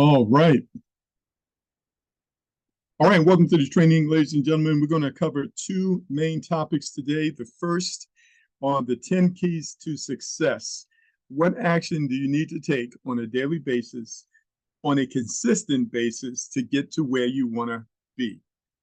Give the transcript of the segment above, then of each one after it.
All right. All right. Welcome to the training, ladies and gentlemen. We're going to cover two main topics today. The first on the 10 keys to success. What action do you need to take on a daily basis, on a consistent basis to get to where you want to be?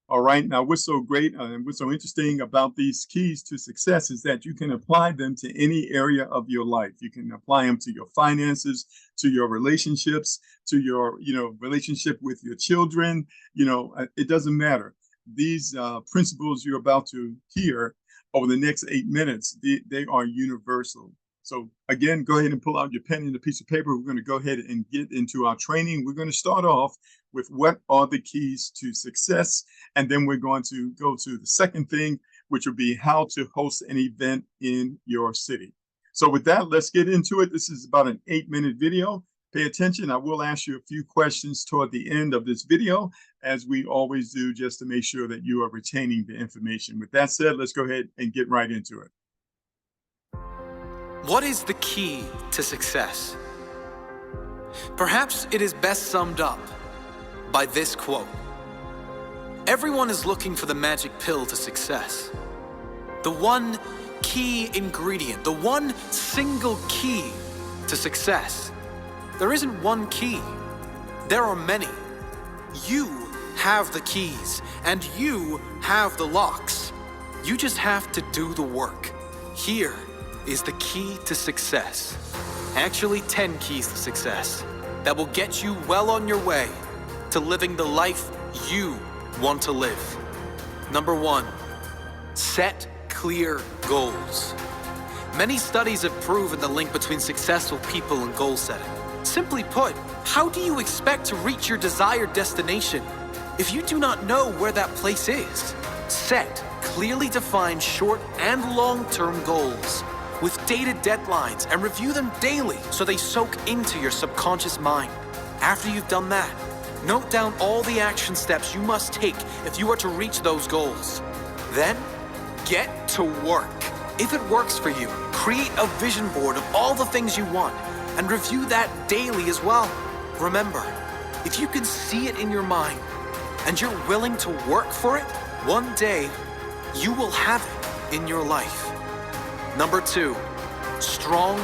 All right. Now, what's so great and what's so interesting about these keys to success is that you can apply them to any area of your life. You can apply them to your finances, to your relationships, to your, relationship with your children. It doesn't matter. These principles you're about to hear over the next 8 minutes, they are universal. So again, go ahead and pull out your pen and a piece of paper. We're going to go ahead and get into our training. We're going to start off with what are the keys to success. And then we're going to go to the second thing, which will be how to host an event in your city. So with that, let's get into it. This is about an 8-minute video. Pay attention. I will ask you a few questions toward the end of this video, as we always do, just to make sure that you are retaining the information. With that said, let's go ahead and get right into it. What is the key to success? Perhaps it is best summed up by this quote. Everyone is looking for the magic pill to success. The one key ingredient, the one single key to success. There isn't one key. There are many. You have the keys and you have the locks. You just have to do the work. Here is the key to success. Actually, 10 keys to success that will get you well on your way to living the life you want to live. Number 1, set clear goals. Many studies have proven the link between successful people and goal setting. Simply put, how do you expect to reach your desired destination if you do not know where that place is? Set clearly defined short and long-term goals with dated deadlines and review them daily so they soak into your subconscious mind. After you've done that, note down all the action steps you must take if you are to reach those goals. Then, get to work. If it works for you, create a vision board of all the things you want and review that daily as well. Remember, if you can see it in your mind and you're willing to work for it, one day you will have it in your life. Number 2, strong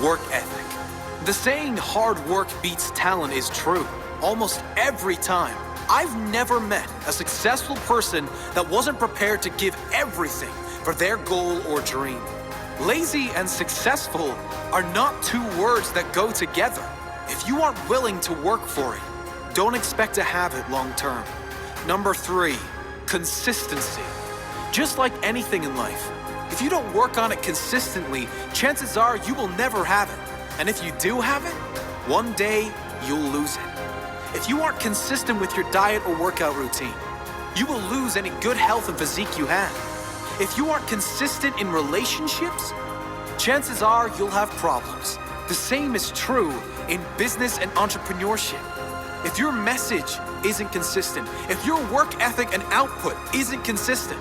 work ethic. The saying hard work beats talent is true almost every time. I've never met a successful person that wasn't prepared to give everything for their goal or dream. Lazy and successful are not two words that go together. If you aren't willing to work for it, don't expect to have it long term. Number 3, consistency. Just like anything in life, if you don't work on it consistently, chances are you will never have it. And if you do have it, one day you'll lose it. If you aren't consistent with your diet or workout routine, you will lose any good health and physique you have. If you aren't consistent in relationships, chances are you'll have problems. The same is true in business and entrepreneurship. If your message isn't consistent, if your work ethic and output isn't consistent,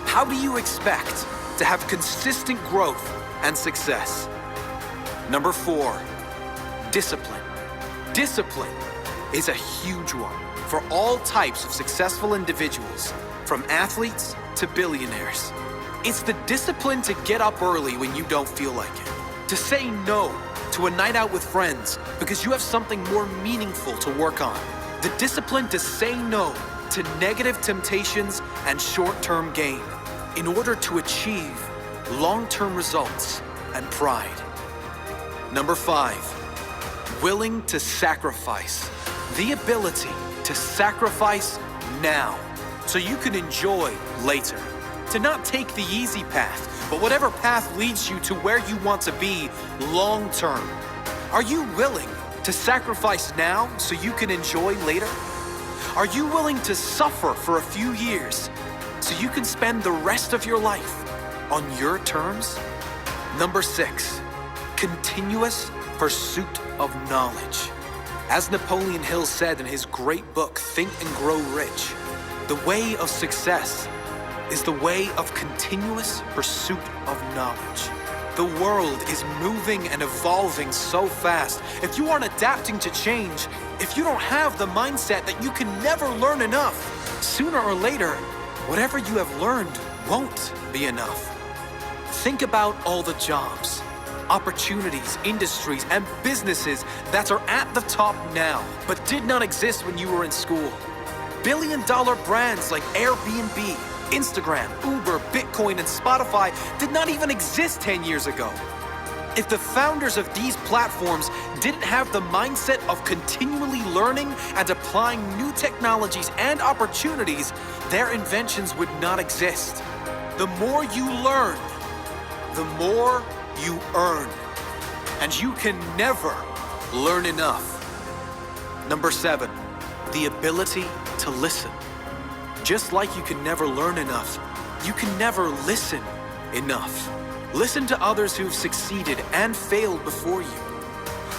how do you expect to have consistent growth and success? Number 4, discipline. Discipline is a huge one for all types of successful individuals, from athletes to billionaires. It's the discipline to get up early when you don't feel like it, to say no to a night out with friends because you have something more meaningful to work on, the discipline to say no to negative temptations and short-term gain in order to achieve long-term results and pride. Number 5, willing to sacrifice. The ability to sacrifice now so you can enjoy later. To not take the easy path, but whatever path leads you to where you want to be long-term. Are you willing to sacrifice now so you can enjoy later? Are you willing to suffer for a few years so you can spend the rest of your life on your terms? Number 6, continuous pursuit of knowledge. As Napoleon Hill said in his great book, Think and Grow Rich, the way of success is the way of continuous pursuit of knowledge. The world is moving and evolving so fast. If you aren't adapting to change, if you don't have the mindset that you can never learn enough, sooner or later, whatever you have learned won't be enough. Think about all the jobs, opportunities, industries, and businesses that are at the top now, but did not exist when you were in school. Billion-dollar brands like Airbnb, Instagram, Uber, Bitcoin, and Spotify did not even exist 10 years ago. If the founders of these platforms didn't have the mindset of continually learning and applying new technologies and opportunities, their inventions would not exist. The more you learn, the more you earn. And you can never learn enough. Number 7, the ability to listen. Just like you can never learn enough, you can never listen enough. Listen to others who've succeeded and failed before you.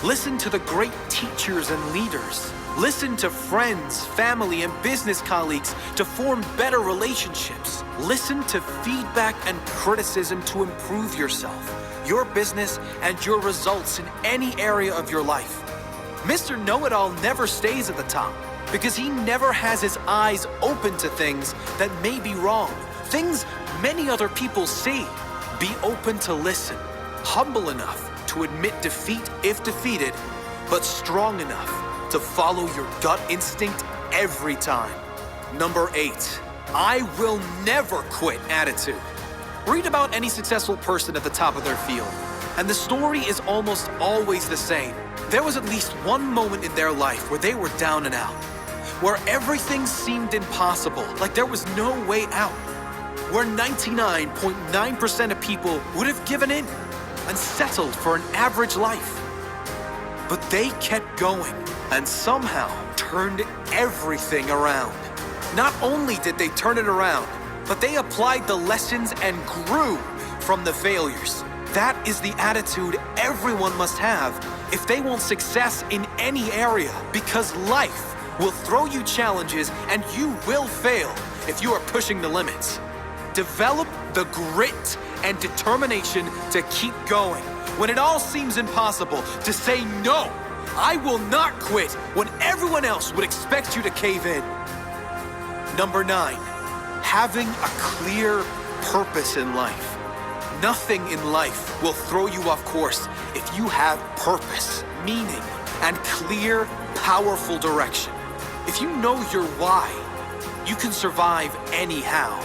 Listen to the great teachers and leaders. Listen to friends, family, and business colleagues to form better relationships. Listen to feedback and criticism to improve yourself, your business, and your results in any area of your life. Mr. Know-It-All never stays at the top, because he never has his eyes open to things that may be wrong, things many other people see. Be open to listen, humble enough to admit defeat if defeated, but strong enough to follow your gut instinct every time. Number 8, I will never quit attitude. Read about any successful person at the top of their field, and the story is almost always the same. There was at least one moment in their life where they were down and out, where everything seemed impossible, like there was no way out, where 99.9% of people would have given in and settled for an average life. But they kept going and somehow turned everything around. Not only did they turn it around, but they applied the lessons and grew from the failures. That is the attitude everyone must have if they want success in any area, because life will throw you challenges and you will fail if you are pushing the limits. Develop the grit and determination to keep going when it all seems impossible, to say no, I will not quit when everyone else would expect you to cave in. Number 9, having a clear purpose in life. Nothing in life will throw you off course if you have purpose, meaning, and clear, powerful direction. If you know your why, you can survive anyhow.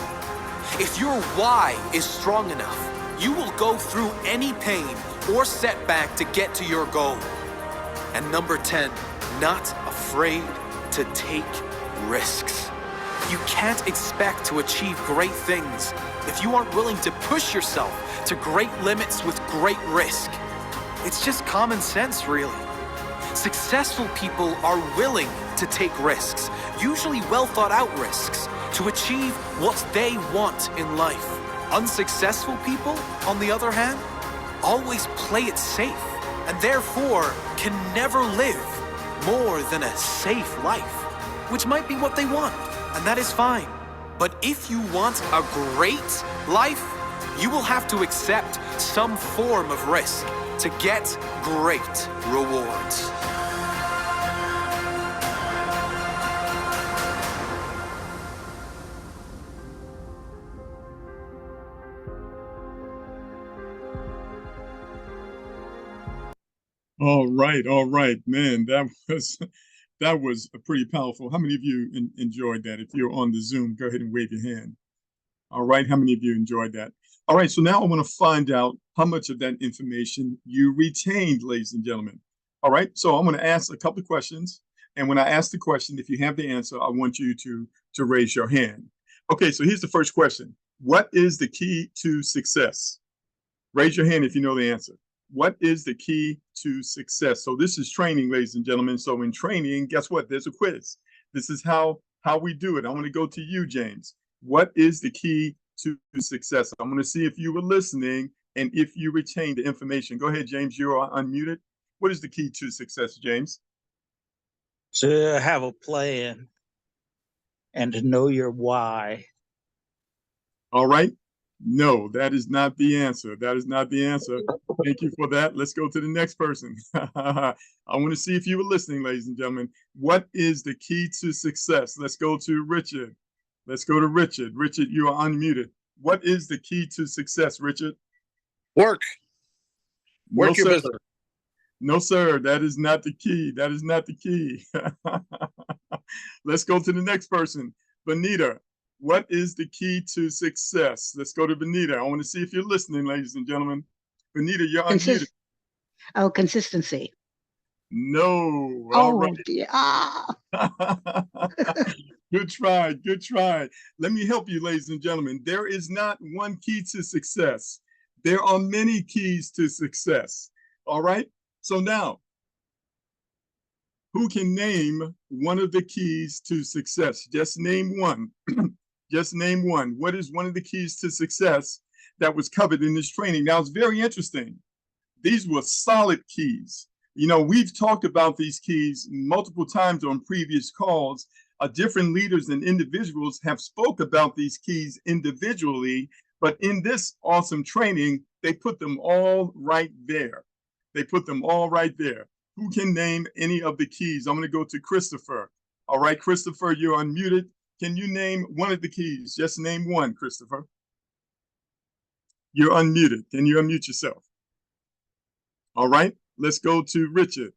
If your why is strong enough, you will go through any pain or setback to get to your goal. And number 10, not afraid to take risks. You can't expect to achieve great things if you aren't willing to push yourself to great limits with great risk. It's just common sense, really. Successful people are willing to take risks, usually well thought out risks, to achieve what they want in life. Unsuccessful people, on the other hand, always play it safe and therefore can never live more than a safe life, which might be what they want, and that is fine. But if you want a great life, you will have to accept some form of risk to get great rewards. All right, man. That was pretty powerful. How many of you enjoyed that? If you're on the Zoom, go ahead and wave your hand. All right, how many of you enjoyed that? All right, so now I want to find out how much of that information you retained, ladies and gentlemen. All right, so I'm going to ask a couple of questions, and when I ask the question, if you have the answer, I want you to raise your hand. Okay, so here's the first question. What is the key to success? Raise your hand if you know the answer. What is the key to success? So this is training, ladies and gentlemen. So in training, guess what? There's a quiz. This is how we do it. I want to go to you, James. What is the key to success? I'm going to see if you were listening and if you retained the information. Go ahead, James. You are unmuted. What is the key to success, James? To have a plan and to know your why. All right. No, that is not the answer. That is not the answer. Thank you for that. Let's go to the next person. I want to see if you were listening, ladies and gentlemen. What is the key to success? Let's go to Richard. Let's go to Richard. Richard, you are unmuted. What is the key to success, Richard? Work. No, Work your sir. business. No, sir. That is not the key. That is not the key. Let's go to the next person. Benita, what is the key to success? Let's go to Benita. I want to see if you're listening, ladies and gentlemen. Benita, you're unmuted. Consistency. No. All right. Yeah. Good try. Good try. Let me help you, ladies and gentlemen. There is not one key to success. There are many keys to success. All right. So now, who can name one of the keys to success? Just name one. Just name one. What is one of the keys to success that was covered in this training? Now, it's very interesting. These were solid keys. You know, we've talked about these keys multiple times on previous calls. Different leaders and individuals have spoke about these keys individually, but in this awesome training, they put them all right there. They put them all right there. Who can name any of the keys? I'm going to go to Christopher. All right, Christopher, you're unmuted. Can you name one of the keys? Just name one, Christopher. You're unmuted. Can you unmute yourself? All right, let's go to Richard.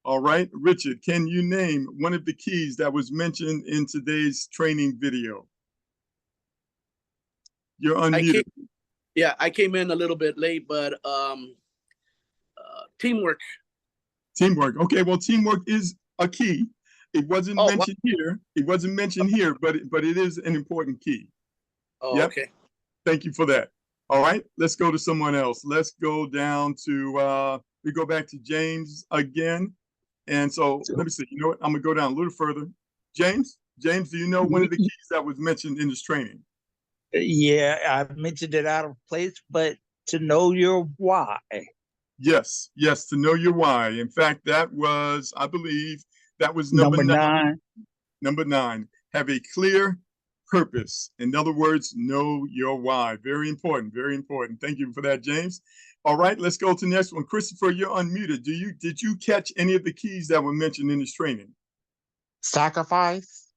All right, Richard, can you name one of the keys that was mentioned in today's training video? You're unmuted. I came in a little bit late, but teamwork. Teamwork. Okay, well, teamwork is a key. It wasn't mentioned here. It wasn't mentioned here, but it is an important key. Oh, yep. Okay. Thank you for that. All right, let's go to someone else. Let's go down to, we go back to James again. And so let me see, you know what? I'm gonna go down a little further. James, do you know one of the keys that was mentioned in this training? Yeah, I mentioned it out of place, but to know your why. Yes, to know your why. In fact, that was, I believe, that was number nine. Number 9, have a clear purpose. In other words, know your why. Very important, very important. Thank you for that, James. All right, let's go to the next one. Christopher, you're unmuted. Did you catch any of the keys that were mentioned in this training? Sacrifice.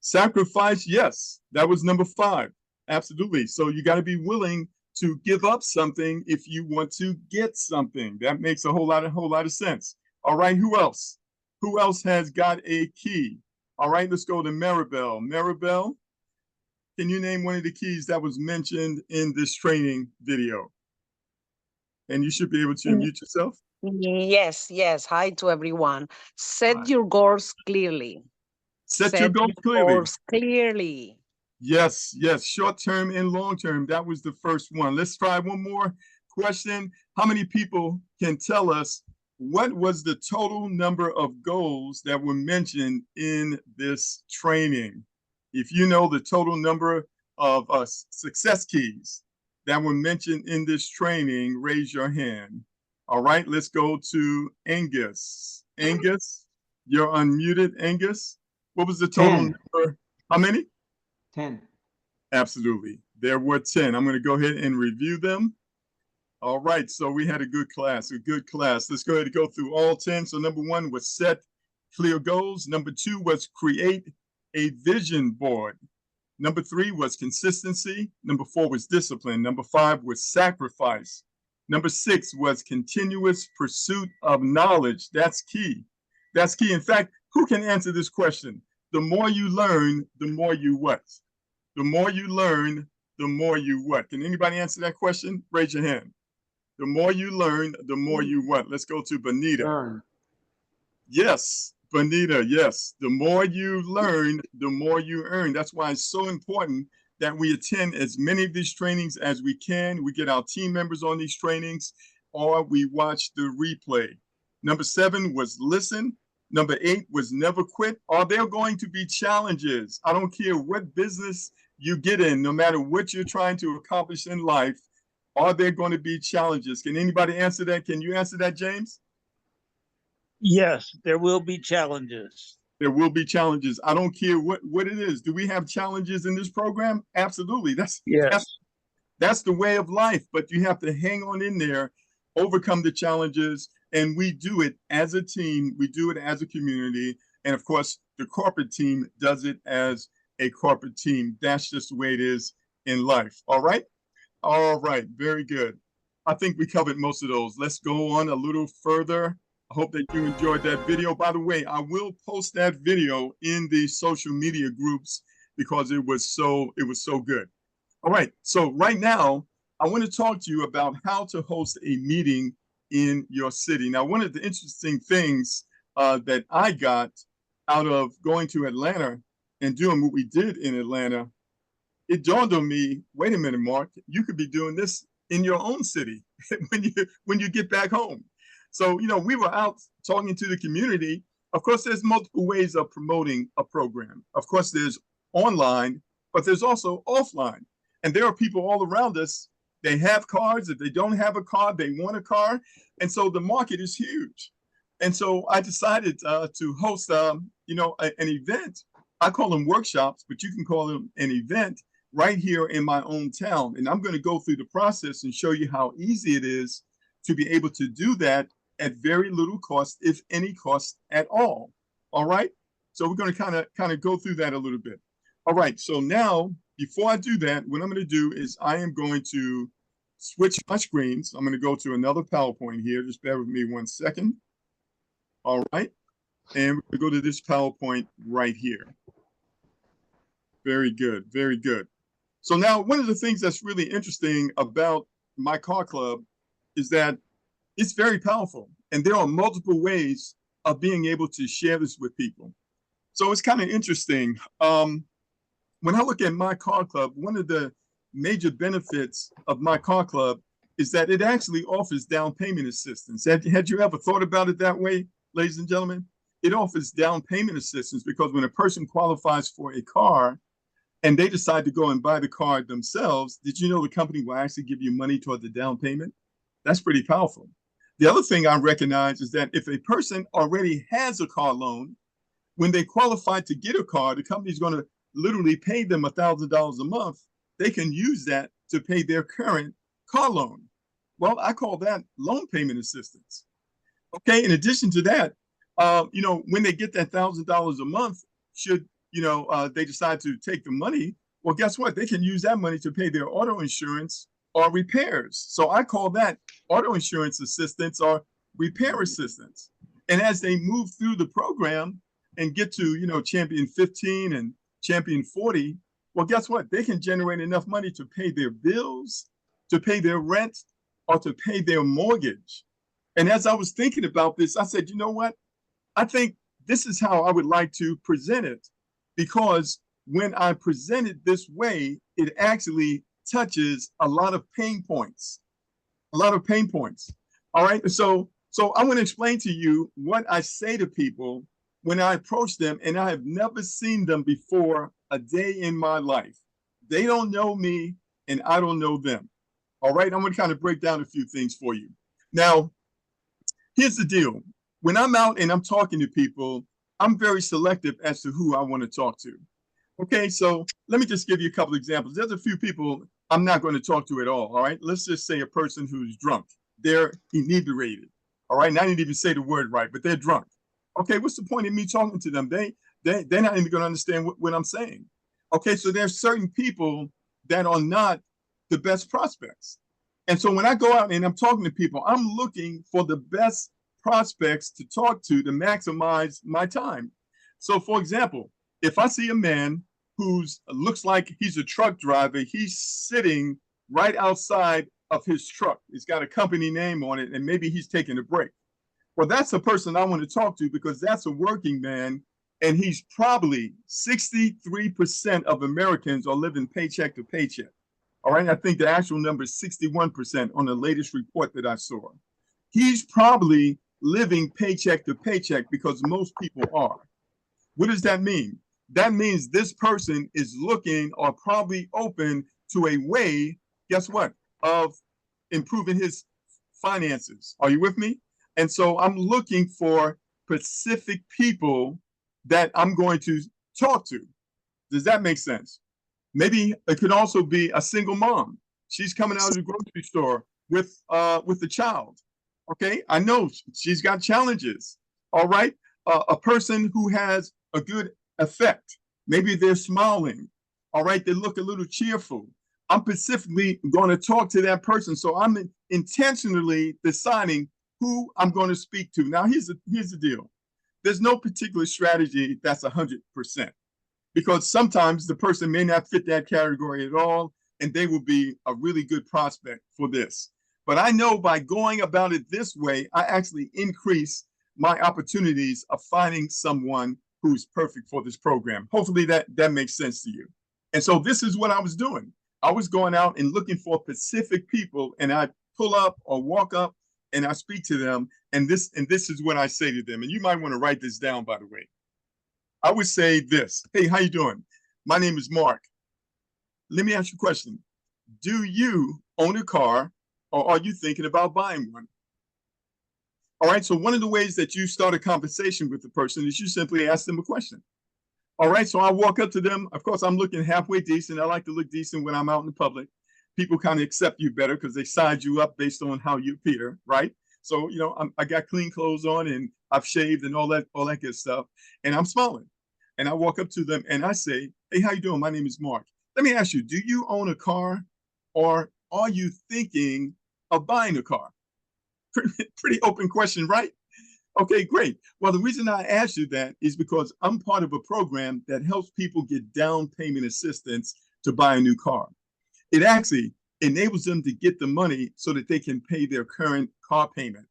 Sacrifice, yes. That was number 5. Absolutely. So you got to be willing to give up something if you want to get something. That makes a whole lot of sense. All right, who else? Who else has got a key? All right, let's go to Maribel. Maribel, can you name one of the keys that was mentioned in this training video? And you should be able to unmute yourself. Yes. Hi to everyone. Set your goals clearly. Set your goals clearly. Goals clearly. Yes, short term and long term. That was the first one. Let's try one more question. How many people can tell us what was the total number of goals that were mentioned in this training? If you know the total number of success keys that were mentioned in this training, raise your hand. All right, let's go to Angus. Angus, you're unmuted, Angus. What was the total number? How many? 10. Absolutely. There were 10. I'm going to go ahead and review them. All right, so we had a good class. Let's go ahead and go through all 10. So number 1 was set clear goals. Number 2 was create a vision board. Number 3 was consistency. Number 4 was discipline. Number 5 was sacrifice. Number 6 was continuous pursuit of knowledge. That's key. That's key. In fact, who can answer this question? The more you learn, the more you what? The more you learn, the more you what? Can anybody answer that question? Raise your hand. The more you learn, the more you what? Let's go to Benita. Learn. Yes, Benita, yes. The more you learn, the more you earn. That's why it's so important that we attend as many of these trainings as we can. We get our team members on these trainings, or we watch the replay. Number 7 was listen. Number 8 was never quit. Are there going to be challenges? I don't care what business you get in, no matter what you're trying to accomplish in life, are there going to be challenges? Can anybody answer that? Can you answer that, James? Yes, there will be challenges. There will be challenges. I don't care what it is. Do we have challenges in this program? Absolutely. Yes. That's the way of life, but you have to hang on in there, overcome the challenges, and we do it as a team. We do it as a community. And of course, the corporate team does it as a corporate team. That's just the way it is in life. All right? All right. Very good. I think we covered most of those. Let's go on a little further. I hope that you enjoyed that video. By the way, I will post that video in the social media groups because it was so good. All right. So right now, I want to talk to you about how to host a meeting in your city. Now, one of the interesting things that I got out of going to Atlanta and doing what we did in Atlanta, it dawned on me, wait a minute, Mark, you could be doing this in your own city when you get back home. So, you know, we were out talking to the community. Of course, there's multiple ways of promoting a program. Of course, there's online, but there's also offline. And there are people all around us. They have cars. If they don't have a car, they want a car. And so the market is huge. And so I decided to host, an event. I call them workshops, but you can call them an event right here in my own town. And I'm going to go through the process and show you how easy it is to be able to do that at very little cost, if any cost at all. All right. So we're going to kind of go through that a little bit. All right. So now, before I do that, what I'm going to do is I am going to switch my screens. I'm going to go to another PowerPoint here. Just bear with me 1 second. All right. And we're going to go to this PowerPoint right here. Very good. Very good. So now one of the things that's really interesting about MyCarClub is that it's very powerful. And there are multiple ways of being able to share this with people. So it's kind of interesting. When I look at MyCarClub, one of the major benefits of MyCarClub is that it actually offers down payment assistance. Had you ever thought about it that way, ladies and gentlemen? It offers down payment assistance because when a person qualifies for a car and they decide to go and buy the car themselves, did you know the company will actually give you money toward the down payment? That's pretty powerful. The other thing I recognize is that if a person already has a car loan, when they qualify to get a car, the company's going to literally pay them $1,000 a month. They can use that to pay their current car loan. Well, I call that loan payment assistance. Okay, in addition to that, when they get that $1,000 a month, should, they decide to take the money, well, guess what? They can use that money to pay their auto insurance or repairs. So I call that auto insurance assistance or repair assistance. And as they move through the program and get to, champion 15 and champion 40, well, guess what? They can generate enough money to pay their bills, to pay their rent, or to pay their mortgage. And as I was thinking about this, I said, you know what? I think this is how I would like to present it, because when I present it this way, it actually touches a lot of pain points, All right. So I want to explain to you what I say to people when I approach them, and I have never seen them before a day in my life. They don't know me and I don't know them. All right. I'm going to kind of break down a few things for you. Now, here's the deal. When I'm out and I'm talking to people, I'm very selective as to who I want to talk to. Okay, so let me just give you a couple examples. There's a few people I'm not going to talk to at all right? Let's just say a person who's drunk. They're inebriated, all right? And I didn't even say the word right, but they're drunk. Okay, what's the point of me talking to them? They're not even going to understand what I'm saying. Okay, so there's certain people that are not the best prospects. And so when I go out and I'm talking to people, I'm looking for the best prospects to talk to maximize my time. So for example, if I see a man who looks like he's a truck driver, he's sitting right outside of his truck. It's got a company name on it, and maybe he's taking a break. Well, that's a person I want to talk to because that's a working man, and he's probably 63% of Americans are living paycheck to paycheck. All right, I think the actual number is 61% on the latest report that I saw. He's probably living paycheck to paycheck because most people are. What does that mean? That means this person is looking or probably open to a way, guess what, of improving his finances. Are you with me? And so I'm looking for specific people that I'm going to talk to. Does that make sense? Maybe it could also be a single mom. she's coming out of the grocery store with the child. Okay, I know she's got challenges. All right, a person who has a good effect. Maybe they're smiling. All right, they look a little cheerful. I'm specifically going to talk to that person, so I'm intentionally deciding who I'm going to speak to. Now, here's the deal. There's no particular strategy that's 100%, because sometimes the person may not fit that category at all, and they will be a really good prospect for this. But I know by going about it this way, I actually increase my opportunities of finding someone who's perfect for this program. Hopefully that makes sense to you. And so this is what I was doing. I was going out and looking for specific people, and I pull up or walk up and I speak to them. And this is what I say to them. And you might want to write this down, by the way. I would say this: hey, how you doing? My name is Mark. Let me ask you a question. Do you own a car, or are you thinking about buying one? All right, so one of the ways that you start a conversation with the person is you simply ask them a question. All right, so I walk up to them. Of course, I'm looking halfway decent. I like to look decent when I'm out in the public. People kind of accept you better because they size you up based on how you appear, right? So, you know, I got clean clothes on and I've shaved and all that good stuff. And I'm smiling. And I walk up to them and I say, hey, how you doing? My name is Mark. Let me ask you, do you own a car, or are you thinking of buying a car? Pretty open question, right? Okay, great. Well, the reason I asked you that is because I'm part of a program that helps people get down payment assistance to buy a new car. It actually enables them to get the money so that they can pay their current car payment,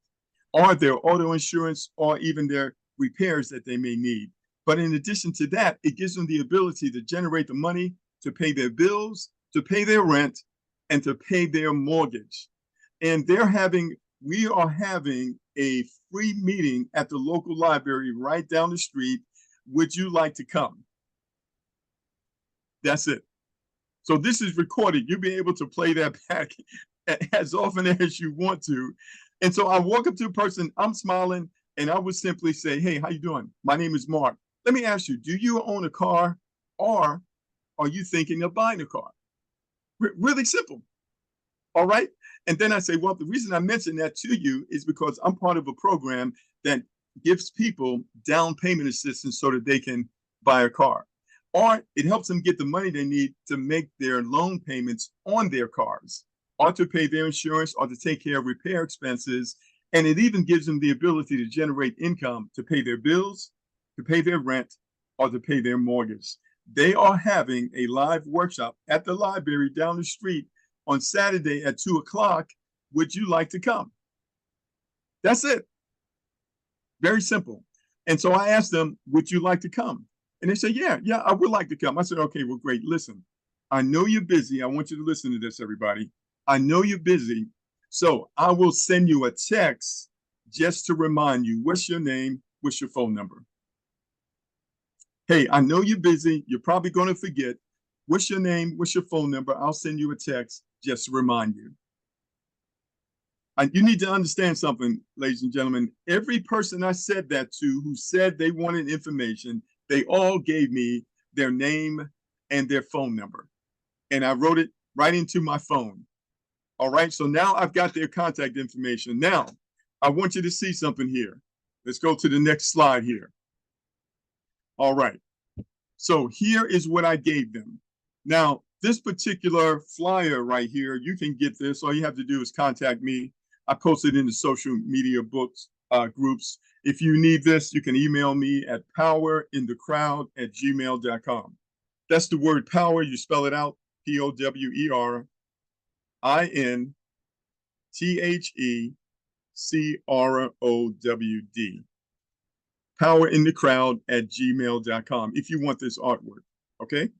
or their auto insurance, or even their repairs that they may need. But in addition to that, it gives them the ability to generate the money to pay their bills, to pay their rent, and to pay their mortgage. And we are having a free meeting at the local library right down the street. Would you like to come? That's it. So this is recorded. You'll be able to play that back as often as you want to. And so I walk up to a person, I'm smiling, and I would simply say, hey, how you doing? My name is Mark. Let me ask you, do you own a car, or are you thinking of buying a car? Really simple. All right. And then I say, well, the reason I mentioned that to you is because I'm part of a program that gives people down payment assistance so that they can buy a car, or it helps them get the money they need to make their loan payments on their cars, or to pay their insurance, or to take care of repair expenses. And it even gives them the ability to generate income to pay their bills, to pay their rent, or to pay their mortgage. They are having a live workshop at the library down the street on Saturday at 2:00. Would you like to come? That's it. Very simple. And so I asked them, would you like to come? And they said, yeah, I would like to come. I said, okay, well, great. Listen, I know you're busy. I want you to listen to this, everybody. I know you're busy. So I will send you a text just to remind you, what's your name? What's your phone number? Hey, I know you're busy. You're probably going to forget. What's your name? What's your phone number? I'll send you a text just to remind you. You need to understand something, ladies and gentlemen. Every person I said that to who said they wanted information, they all gave me their name and their phone number. And I wrote it right into my phone. All right, so now I've got their contact information. Now, I want you to see something here. Let's go to the next slide here. All right, so here is what I gave them. Now, this particular flyer right here, you can get this. All you have to do is contact me. I post it in the social media groups. If you need this, you can email me at powerinthecrowd@gmail.com. That's the word power. You spell it out, POWERINTHECROWD. powerinthecrowd@gmail.com if you want this artwork, okay?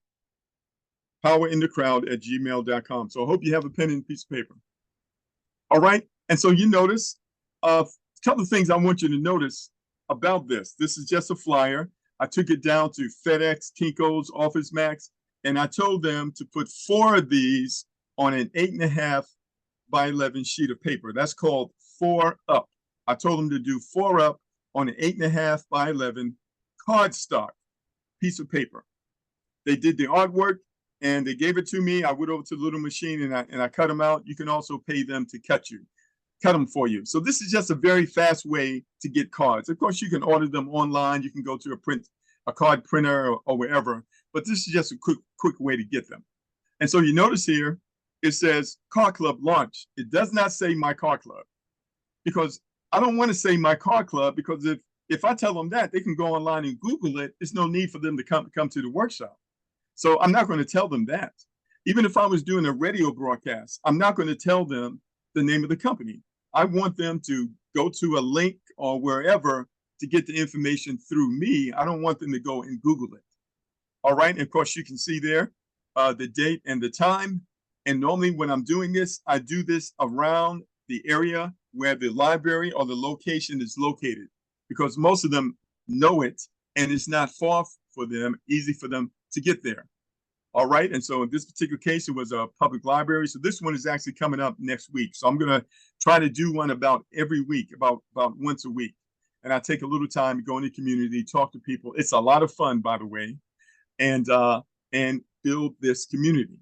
powerinthecrowd@gmail.com. So I hope you have a pen and piece of paper. All right, and so you notice a couple of things I want you to notice about this. This is just a flyer. I took it down to FedEx, Kinko's, Office Max, and I told them to put 4 of these on an 8.5 by 11 sheet of paper. That's called 4 up. I told them to do 4 up on an 8.5 by 11 cardstock piece of paper. They did the artwork. and they gave it to me. I went over to the little machine and I cut them out. You can also pay them to cut them for you. So this is just a very fast way to get cards. Of course, you can order them online. You can go to a card printer or wherever, but this is just a quick way to get them. And so you notice here, it says Car Club launch. It does not say My Car Club, because I don't want to say My Car Club, because if I tell them that, they can go online and Google it. There's no need for them to come to the workshop. So I'm not going to tell them that. Even if I was doing a radio broadcast, I'm not going to tell them the name of the company. I want them to go to a link or wherever to get the information through me. I don't want them to go and Google it. All right. And of course, you can see there the date and the time. And normally when I'm doing this, I do this around the area where the library or the location is located, because most of them know it and it's not far for them, easy for them to get there. All right. And so in this particular case, it was a public library. So this one is actually coming up next week. So I'm going to try to do one about every week, about once a week. And I take a little time to go in the community, talk to people. It's a lot of fun, by the way, and build this community.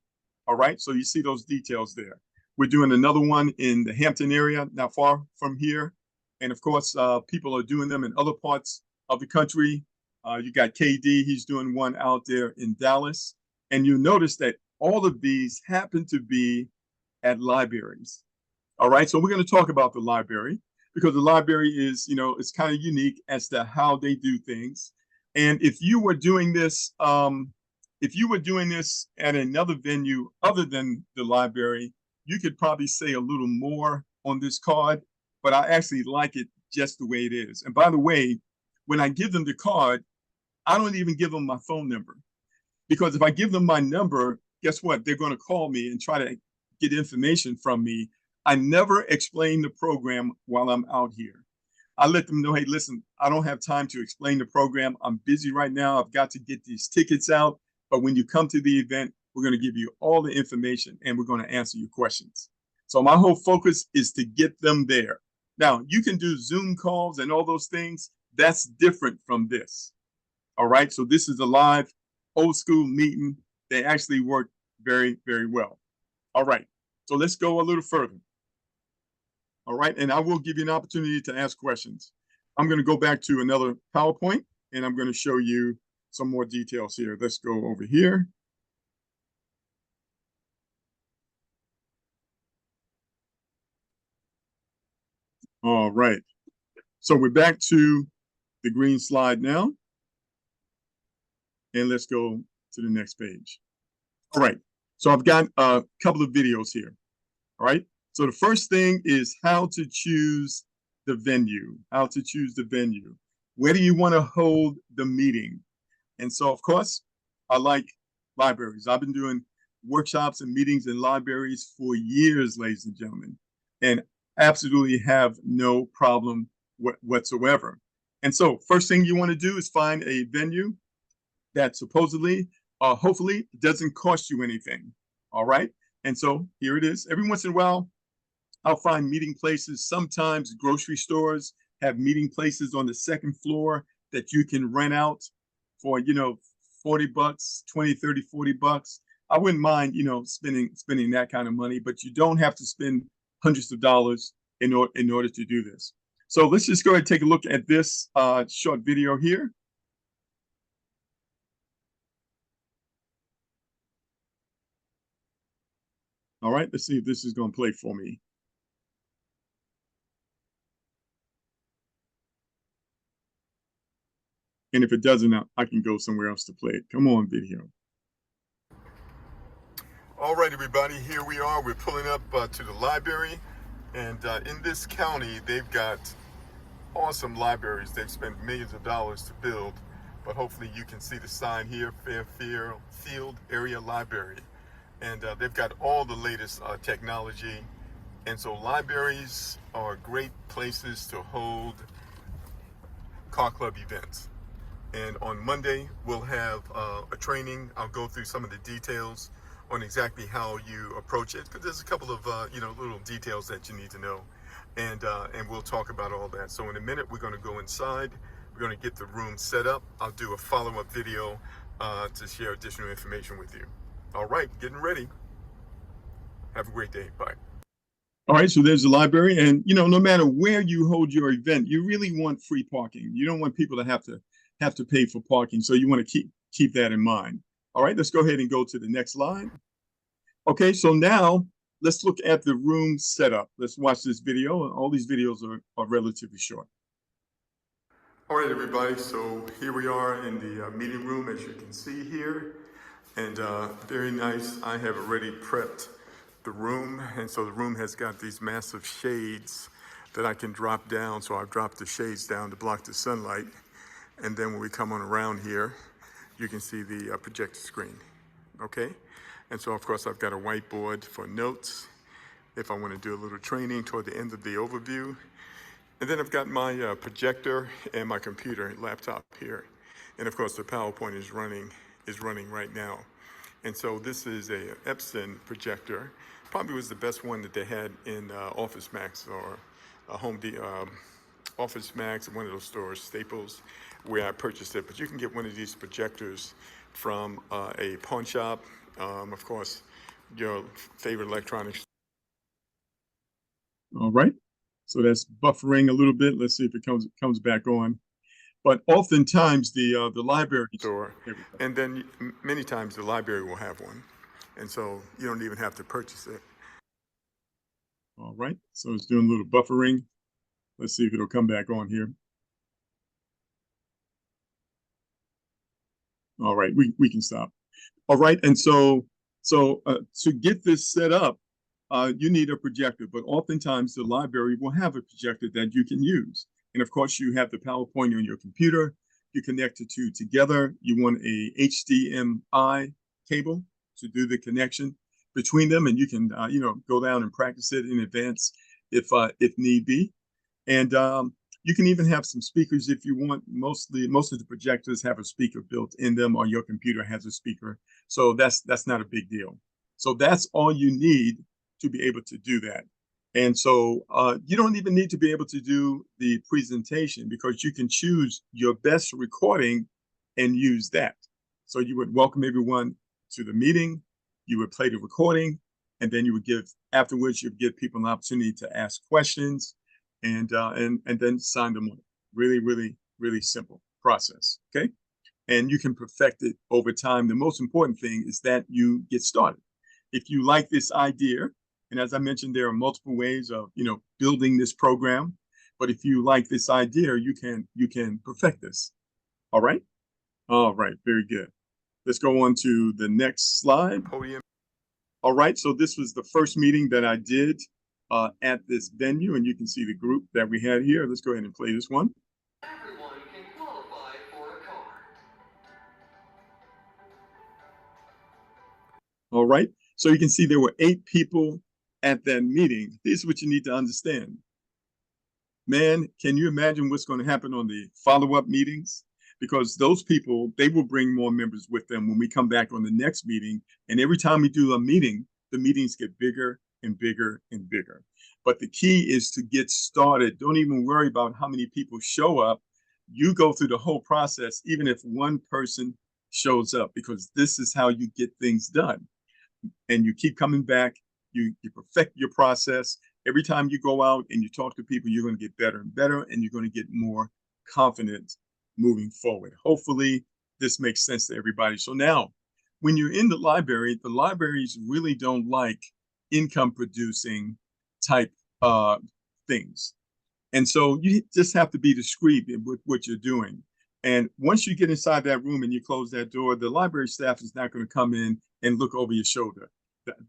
All right. So you see those details there. We're doing another one in the Hampton area, not far from here. And of course, people are doing them in other parts of the country. You got KD, he's doing one out there in Dallas. And you notice that all of these happen to be at libraries. All right, so we're going to talk about the library, because the library is, it's kind of unique as to how they do things. And if you were doing this, at another venue other than the library, you could probably say a little more on this card, but I actually like it just the way it is. And by the way, when I give them the card, I don't even give them my phone number, because if I give them my number, guess what? They're going to call me and try to get information from me. I never explain the program while I'm out here. I let them know, hey, listen, I don't have time to explain the program. I'm busy right now. I've got to get these tickets out. But when you come to the event, we're going to give you all the information and we're going to answer your questions. So my whole focus is to get them there. Now, you can do Zoom calls and all those things. That's different from this. All right. So this is a live, old school meeting. They actually work very, very well. All right. So let's go a little further. All right. And I will give you an opportunity to ask questions. I'm going to go back to another PowerPoint and I'm going to show you some more details here. Let's go over here. All right. So we're back to the green slide now. And let's go to the next page. All right. So I've got a couple of videos here. All right. So the first thing is how to choose the venue, Where do you want to hold the meeting? And so, of course, I like libraries. I've been doing workshops and meetings in libraries for years, ladies and gentlemen, and absolutely have no problem whatsoever. And so first thing you want to do is find a venue that supposedly, hopefully, doesn't cost you anything. All right. And so here it is. Every once in a while, I'll find meeting places. Sometimes grocery stores have meeting places on the second floor that you can rent out for, $40, 20, 30, $40. I wouldn't mind, spending that kind of money, but you don't have to spend hundreds of dollars in order to do this. So let's just go ahead and take a look at this short video here. All right, let's see if this is going to play for me. And if it doesn't, I can go somewhere else to play it. Come on, video. All right, everybody, here we are. We're pulling up to the library. And in this county, they've got awesome libraries. They've spent millions of dollars to build. But hopefully you can see the sign here, Fairfield Area Library. And they've got all the latest technology. And so libraries are great places to hold car club events. And on Monday, we'll have a training. I'll go through some of the details on exactly how you approach it, because there's a couple of little details that you need to know, and we'll talk about all that. So in a minute, we're going to go inside. We're going to get the room set up. I'll do a follow-up video to share additional information with you. All right, getting ready. Have a great day. Bye. All right, so there's the library, and no matter where you hold your event, you really want free parking. You don't want people to have to pay for parking, so you want to keep that in mind. All right, let's go ahead and go to the next slide. Okay, so now let's look at the room setup. Let's watch this video. All these videos are relatively short. All right, everybody, so here we are in the meeting room, as you can see here, and very nice. I have already prepped the room, and so the room has got these massive shades that I can drop down. So I've dropped the shades down to block the sunlight, and then when we come on around here, you can see the projector screen, okay? And so, of course, I've got a whiteboard for notes if I want to do a little training toward the end of the overview. And then I've got my projector and my computer laptop here. And of course, the PowerPoint is running right now. And so this is a Epson projector. Probably was the best one that they had in Office Max or Office Max, one of those stores, Staples, where I purchased it. But you can get one of these projectors from a pawn shop. Of course, your favorite electronics. All right, so that's buffering a little bit. Let's see if it comes back on. But oftentimes the library store, and then many times the library will have one, and so you don't even have to purchase it. All right, so it's doing a little buffering. Let's see if it'll come back on here. All right, we can stop. All right, and so to get this set up, you need a projector, but oftentimes the library will have a projector that you can use. And of course, you have the PowerPoint on your computer. You connect the two together. You want a HDMI cable to do the connection between them, and you can go down and practice it in advance if need be. And you can even have some speakers if you want. Most of the projectors have a speaker built in them, or your computer has a speaker. So that's not a big deal. So that's all you need to be able to do that. And so you don't even need to be able to do the presentation, because you can choose your best recording and use that. So you would welcome everyone to the meeting, you would play the recording, and then you would afterwards you'd give people an opportunity to ask questions and then sign them on. Really, really, really simple process, okay? And you can perfect it over time. The most important thing is that you get started. If you like this idea, and as I mentioned, there are multiple ways of building this program. But if you like this idea, you can perfect this. All right. All right. Very good. Let's go on to the next slide. Podium. All right. So this was the first meeting that I did at this venue, and you can see the group that we had here. Let's go ahead and play this one. Everyone can qualify for a car. All right. So you can see there were 8 people at that meeting. This is what you need to understand. Man, can you imagine what's going to happen on the follow-up meetings? Because those people, they will bring more members with them when we come back on the next meeting. And every time we do a meeting, the meetings get bigger and bigger and bigger. But the key is to get started. Don't even worry about how many people show up. You go through the whole process, even if one person shows up, because this is how you get things done. And you keep coming back. You perfect your process. Every time you go out and you talk to people, you're going to get better and better, and you're going to get more confident moving forward. Hopefully, this makes sense to everybody. So now, when you're in the libraries really don't like income-producing type things. And so you just have to be discreet with what you're doing. And once you get inside that room and you close that door, the library staff is not going to come in and look over your shoulder.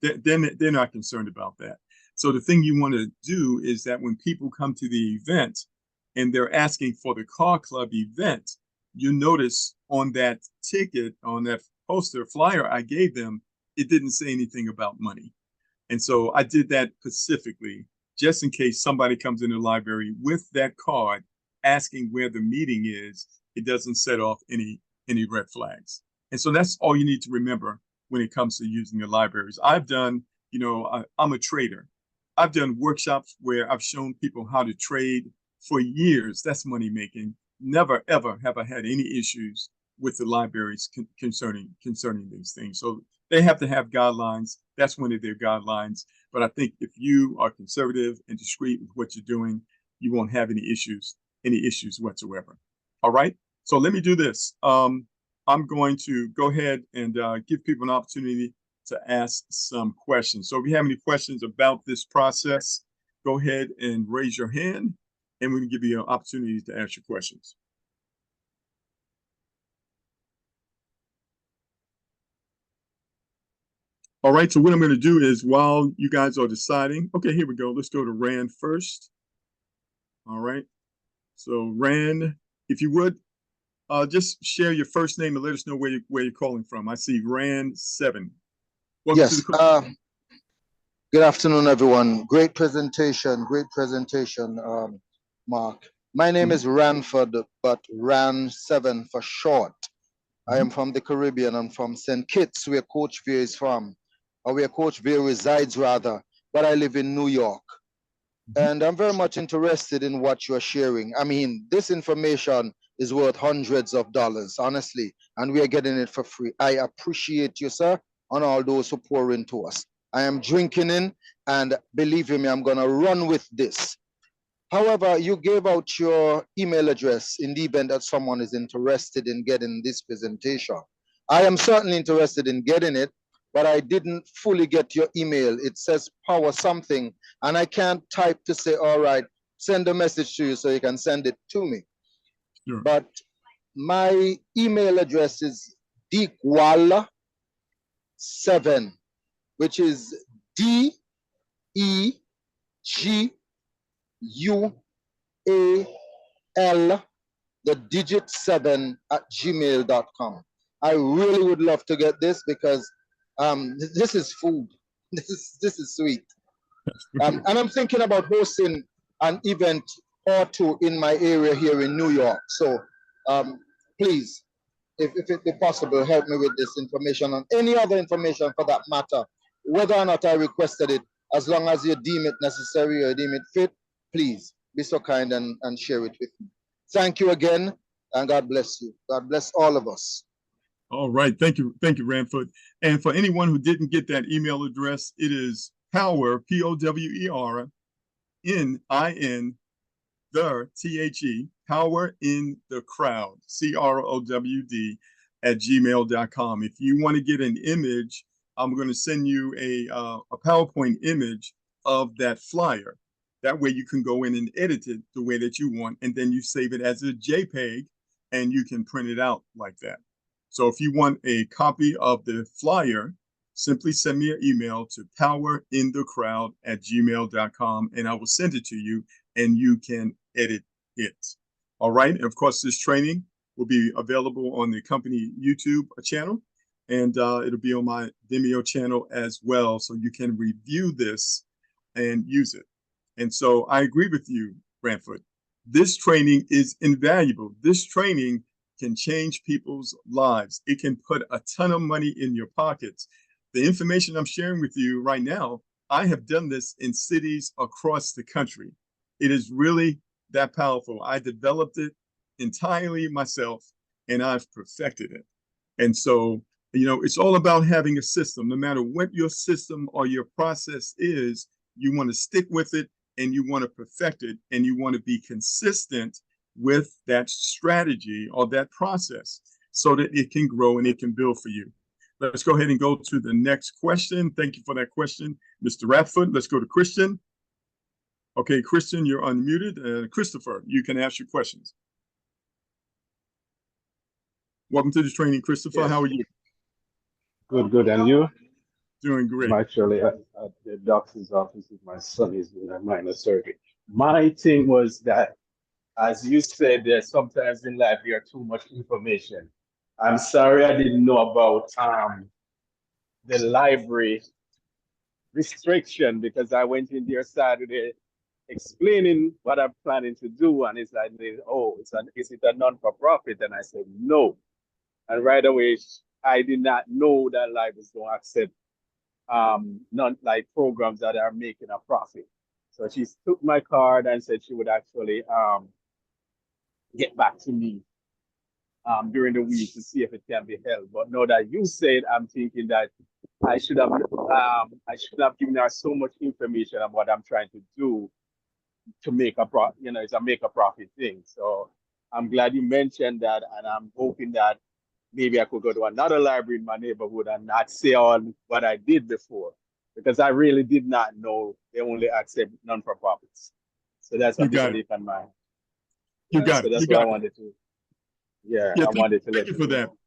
They're not concerned about that. So the thing you want to do is that when people come to the event and they're asking for the Car Club event, you notice on that ticket, on that poster flyer I gave them, it didn't say anything about money. And so I did that specifically, just in case somebody comes in the library with that card asking where the meeting is, it doesn't set off any red flags. And so that's all you need to remember when it comes to using the libraries. I've done, I'm a trader. I've done workshops where I've shown people how to trade for years. That's money making. Never, ever have I had any issues with the libraries concerning these things. So They have to have guidelines. That's one of their guidelines. But I think if you are conservative and discreet with what you're doing, you won't have any issues whatsoever. All right. So let me do this. I'm going to go ahead and give people an opportunity to ask some questions. So if you have any questions about this process, go ahead and raise your hand, and we can give you an opportunity to ask your questions. All right, so what I'm going to do is while you guys are deciding, okay, here we go. Let's go to Rand first. All right. So Rand, if you would, just share your first name and let us know where you're calling from. I see Rand 7. Welcome Yes. to the Good afternoon, everyone. Great presentation, Mark. My name is Ranford, but Ran 7 for short. I am from the Caribbean. I'm from St. Kitts, where Coach Veer is from, or where Coach Veer resides, rather. But I live in New York. And I'm very much interested in what you're sharing. I mean, this information is worth hundreds of dollars, honestly, and we are getting it for free. I appreciate you, sir, and all those who pour into us. I am drinking in, and believe me, I'm going to run with this. However, you gave out your email address in the event that someone is interested in getting this presentation. I am certainly interested in getting it, but I didn't fully get your email. It says power something, and I can't type to say, all right, send a message to you so you can send it to me. Sure. But my email address is deekwala7, which is DEGUAL, the digit 7 at gmail.com. I really would love to get this because this is food. This is sweet. And I'm thinking about hosting an event or two in my area here in New York. So please, if it be possible, help me with this information and any other information for that matter, whether or not I requested it, as long as you deem it necessary or deem it fit, please be so kind and share it with me. Thank you again, and God bless you. God bless all of us. All right. Thank you, Ranford. And for anyone who didn't get that email address, it is power, POWER, NIN, the THE, power in the crowd, CROWD, at gmail.com. If you want to get an image, I'm going to send you a PowerPoint image of that flyer. That way you can go in and edit it the way that you want, and then you save it as a JPEG, and you can print it out like that. So if you want a copy of the flyer, simply send me an email to powerinthecrowd@gmail.com, and I will send it to you, and you can edit it. All right. And of course, this training will be available on the company YouTube channel, and it'll be on my Vimeo channel as well. So you can review this and use it. And so I agree with you, Ranford. This training is invaluable. This training can change people's lives. It can put a ton of money in your pockets. The information I'm sharing with you right now, I have done this in cities across the country. It is really that powerful. I developed it entirely myself, and I've perfected it. And so, it's all about having a system. No matter what your system or your process is, you want to stick with it, and you want to perfect it, and you want to be consistent with that strategy or that process so that it can grow and it can build for you. Let's go ahead and go to the next question. Thank you for that question, Mr. Radford. Let's go to Christian. Okay, Christian, you're unmuted. Christopher, you can ask your questions. Welcome to the training, Christopher. Yes. How are you? Good. And you? Doing great. I'm actually at the doctor's office with my son. He's doing a minor surgery. My thing was that, as you said, there's sometimes in life you have too much information. I'm sorry I didn't know about the library restriction, because I went in there Saturday explaining what I'm planning to do, and it's like, oh, is it a non-for-profit? And I said no. And right away, I did not know that libraries don't accept non-like programs that are making a profit. So she took my card and said she would actually get back to me during the week to see if it can be held. But now that you said, I'm thinking that I should have given her so much information on what I'm trying to do to make a profit. You know, it's a make a profit thing. So I'm glad you mentioned that, and I'm hoping that maybe I could go to another library in my neighborhood and not say all what I did before, because I really did not know they only accept non-for-profits. So that's You what got to it. keep in mind. You got So it. You that's what I got it. wanted to. Yeah, Yeah, I wanted to thank let you you for that. know.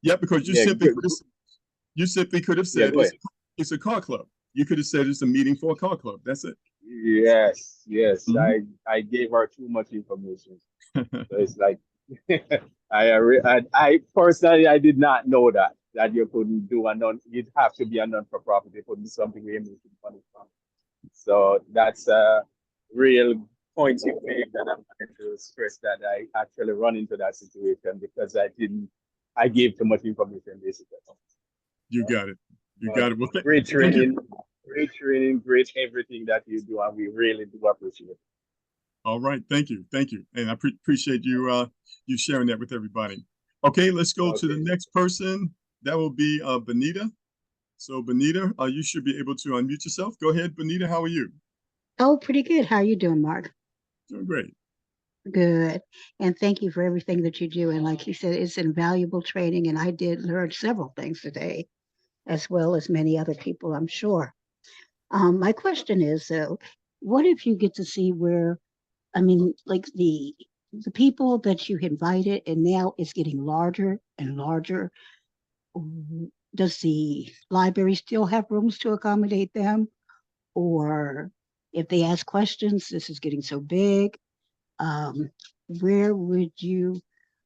Yeah, because Yeah, you simply could have yeah, said go ahead. it's a car club. You could have said it's a meeting for a car club. That's it. Yes. Mhm. I gave her too much information. So it's like I personally I did not know that you couldn't do a non. You'd have to be a non-for-profit. It couldn't be something we're making money from. So that's a real point you made that I'm trying to stress, that I actually run into that situation because I gave too much information basically. You got it. You But got it. Well, great thank you. training, great everything that you do, and we really do appreciate it. All right. Thank you. Thank you. And I appreciate you you sharing that with everybody. Okay, let's go to the Okay. next person. That will be Benita. So Benita, you should be able to unmute yourself. Go ahead, Benita. How are you? Oh, pretty good. How are you doing, Mark? Doing great. Good. And thank you for everything that you do. And like you said, it's invaluable training. And I did learn several things today, as well as many other people, I'm sure. My question is, though, what if you get to see where, I mean, like the people that you invited, and now it's getting larger and larger. Does the library still have rooms to accommodate them? Or if they ask questions, this is getting so big, um, where would you,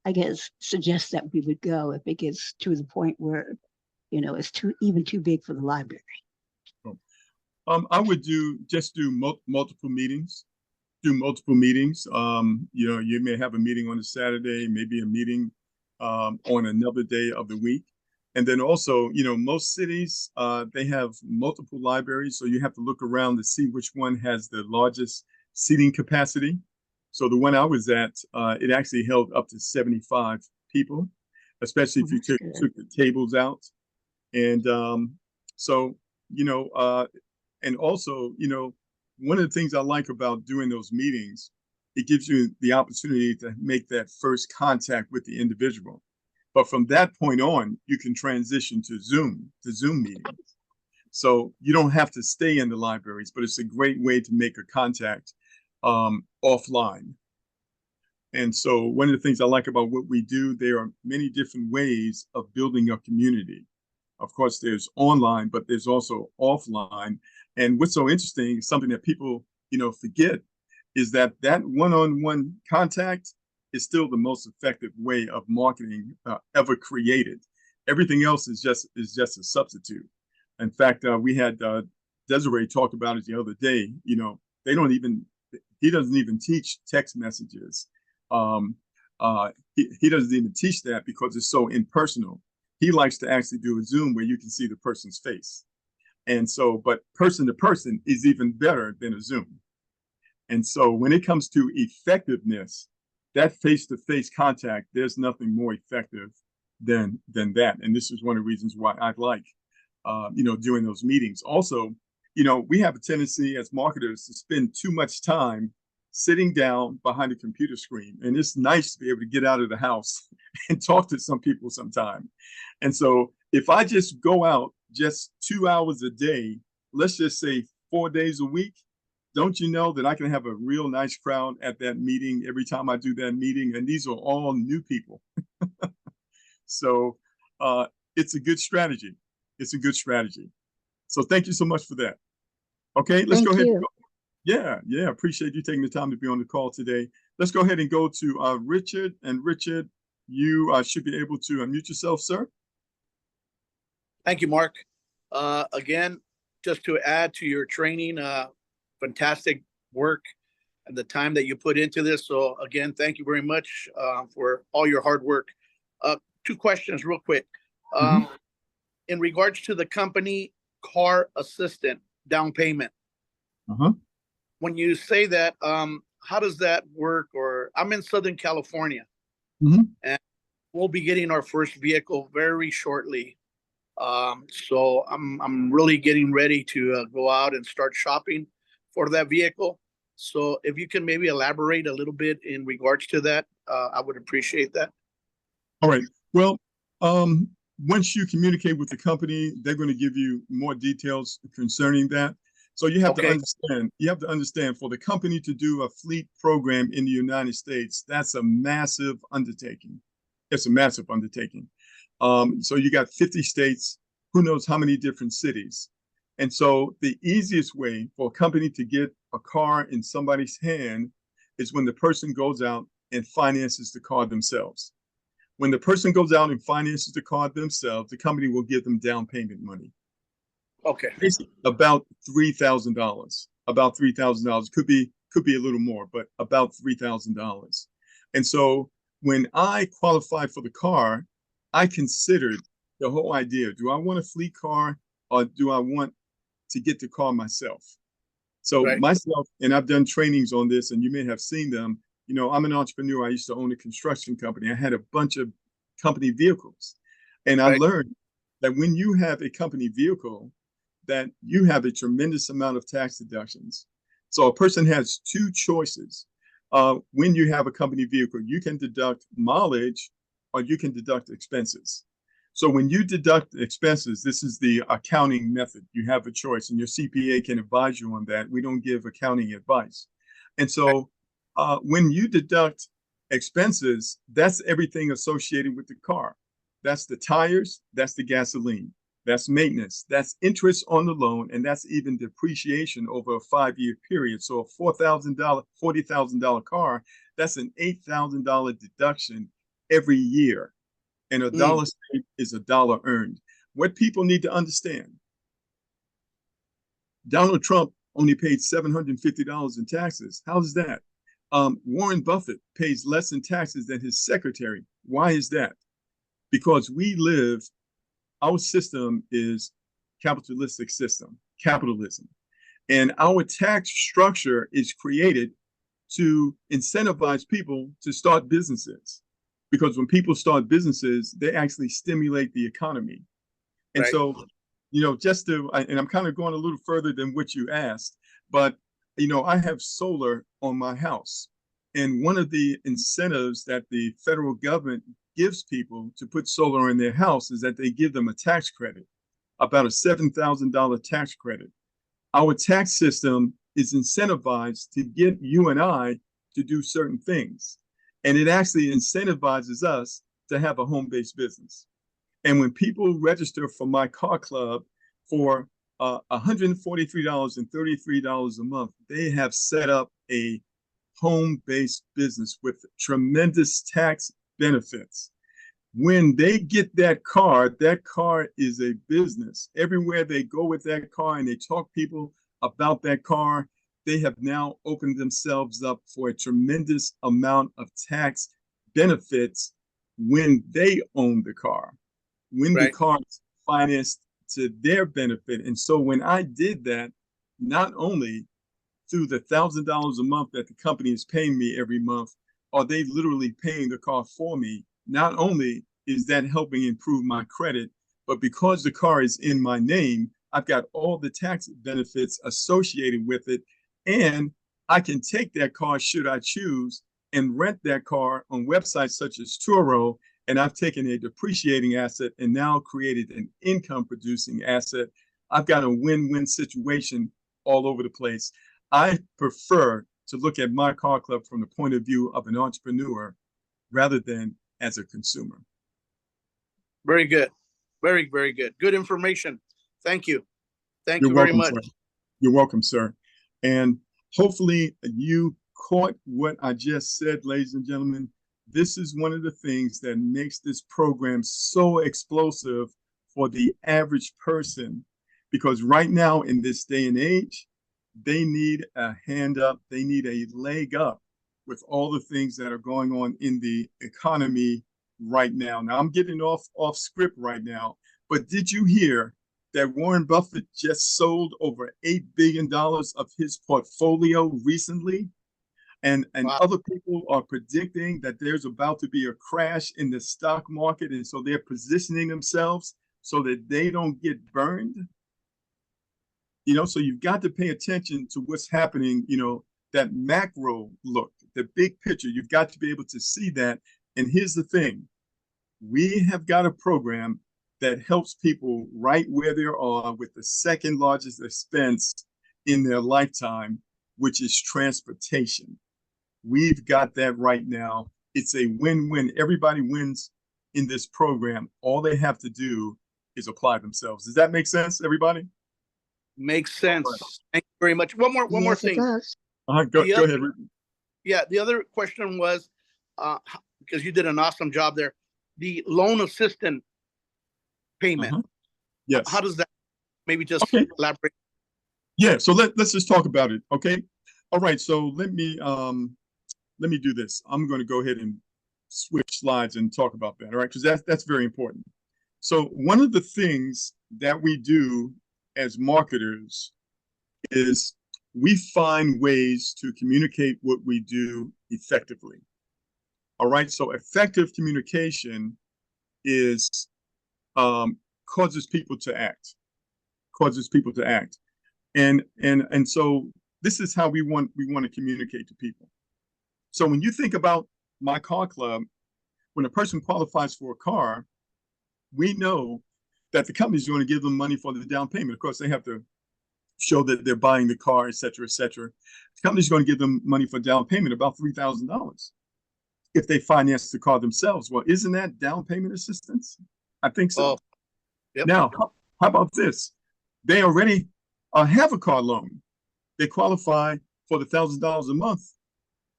I guess, suggest that we would go if it gets to the point where, it's too big for the library? Oh. I would do multiple meetings. Do multiple meetings. You may have a meeting on a Saturday, maybe a meeting on another day of the week. And then also, most cities, they have multiple libraries. So you have to look around to see which one has the largest seating capacity. So the one I was at, it actually held up to 75 people, especially if you That's took the tables out. And so, you know, uh, and also, one of the things I like about doing those meetings, it gives you the opportunity to make that first contact with the individual. But from that point on, you can transition to Zoom meetings. So you don't have to stay in the libraries, but it's a great way to make a contact offline. And so one of the things I like about what we do, there are many different ways of building a community. Of course, there's online, but there's also offline. And what's so interesting, something that people, forget, is that one-on-one contact is still the most effective way of marketing ever created. Everything else is just a substitute. In fact, we had Desiree talk about it the other day. He doesn't even teach text messages. He doesn't even teach that because it's so impersonal. He likes to actually do a Zoom where you can see the person's face. And so, but person to person is even better than a Zoom. And so when it comes to effectiveness, that face-to-face contact, there's nothing more effective than that. And this is one of the reasons why I like, doing those meetings. Also, we have a tendency as marketers to spend too much time sitting down behind a computer screen. And it's nice to be able to get out of the house and talk to some people sometime. And so if I just go out just 2 hours a day, let's just say 4 days a week, don't you know that I can have a real nice crowd at that meeting every time I do that meeting? And these are all new people. So it's a good strategy. It's a good strategy. So thank you so much for that. Okay, let's go Thank ahead. you. Yeah. Appreciate you taking the time to be on the call today. Let's go ahead and go to Richard. And Richard, you should be able to unmute yourself, sir. Thank you, Mark. Again, just to add to your training, fantastic work and the time that you put into this. So again, thank you very much for all your hard work. 2 questions real quick. In regards to the company car assistant down payment, when you say that, how does that work? Or I'm in Southern California, and we'll be getting our first vehicle very shortly. So I'm really getting ready to go out and start shopping for that vehicle. So if you can maybe elaborate a little bit in regards to that, I would appreciate that. All right. Well, once you communicate with the company, they're going to give you more details concerning that. So you have to understand for the company to do a fleet program in the United States, that's a massive undertaking. It's a massive undertaking. So you got 50 states, who knows how many different cities. And so the easiest way for a company to get a car in somebody's hand is when the person goes out and finances the car themselves. When the person goes out and finances the car themselves, the company will give them down payment money. Okay. Basically about $3,000. About $3,000. Could be a little more, but about $3,000. And so when I qualified for the car, I considered the whole idea. Do I want a fleet car or do I want to get the car myself? So myself, and I've done trainings on this, and you may have seen them. You know, I'm an entrepreneur. I used to own a construction company. I had a bunch of company vehicles. And I learned that when you have a company vehicle, that you have a tremendous amount of tax deductions. So a person has two choices. When you have a company vehicle, you can deduct mileage or you can deduct expenses. So when you deduct expenses, this is the accounting method. You have a choice, and your CPA can advise you on that. We don't give accounting advice. And so when you deduct expenses, that's everything associated with the car. That's the tires, that's the gasoline, that's maintenance, that's interest on the loan, and that's even depreciation over a 5-year period. So a $4,000, $40,000 car, that's an $8,000 deduction every year. And a dollar saved is a dollar earned. What people need to understand, Donald Trump only paid $750 in taxes. How's that? Warren Buffett pays less in taxes than his secretary. Why is that? Because our system is capitalistic system, capitalism. And our tax structure is created to incentivize people to start businesses. Because when people start businesses, they actually stimulate the economy. And so, you know, and I'm kind of going a little further than what you asked, but, you know, I have solar on my house. And one of the incentives that the federal government gives people to put solar in their house is that they give them a tax credit, about a $7,000 tax credit. Our tax system is incentivized to get you and I to do certain things. And it actually incentivizes us to have a home-based business. And when people register for MyCarClub for $143.33 a month, they have set up a home-based business with tremendous tax benefits. When they get that car is a business. Everywhere they go with that car and they talk people about that car, they have now opened themselves up for a tremendous amount of tax benefits when they own the car, when the car is financed to their benefit. And so when I did that, not only through the $1,000 a month that the company is paying me every month, are they literally paying the car for me? Not only is that helping improve my credit, but because the car is in my name, I've got all the tax benefits associated with it. And I can take that car, should I choose, and rent that car on websites such as Turo. And I've taken a depreciating asset and now created an income producing asset. I've got a win-win situation all over the place. I prefer to look at MyCarClub from the point of view of an entrepreneur rather than as a consumer. Very good. Very, very good. Good information. Thank you. Thank you very much. Sir. You're welcome, sir. And hopefully you caught what I just said, ladies and gentlemen. This is one of the things that makes this program so explosive for the average person, because right now in this day and age, they need a hand up, they need a leg up with all the things that are going on in the economy right now. Now I'm getting off script right now, but did you hear that Warren Buffett just sold over $8 billion of his portfolio recently? And Wow. other people are predicting that there's about to be a crash in the stock market. And so they're positioning themselves so that they don't get burned. You know, so you've got to pay attention to what's happening, you know, that macro look, the big picture. You've got to be able to see that. And here's the thing. We have got a program that helps people right where they are with the second largest expense in their lifetime, which is transportation. We've got that right now. It's a win-win. Everybody wins in this program. All they have to do is apply themselves. Does that make sense, everybody? Makes sense. Thank you very much. One more Yes, it thing. does. Go ahead. Yeah, the other question was, because you did an awesome job there, the loan assistant payment. Yes. How does that, maybe just Okay. elaborate? Yeah, so let's just talk about it, okay? All right, so let me do this. I'm going to go ahead and switch slides and talk about that, all right? Because that's very important. So one of the things that we do as marketers is we find ways to communicate what we do effectively. All right, so effective communication is causes people to act. And so this is how we want to communicate to people. So when you think about MyCarClub, when a person qualifies for a car, we know that the company is going to give them money for the down payment. Of course, they have to show that they're buying the car, et cetera, et cetera. The company is going to give them money for down payment, about $3,000. If they finance the car themselves, well, isn't that down payment assistance? I think so. Oh, yep. Now, how about this? They already have a car loan. They qualify for the $1,000 a month.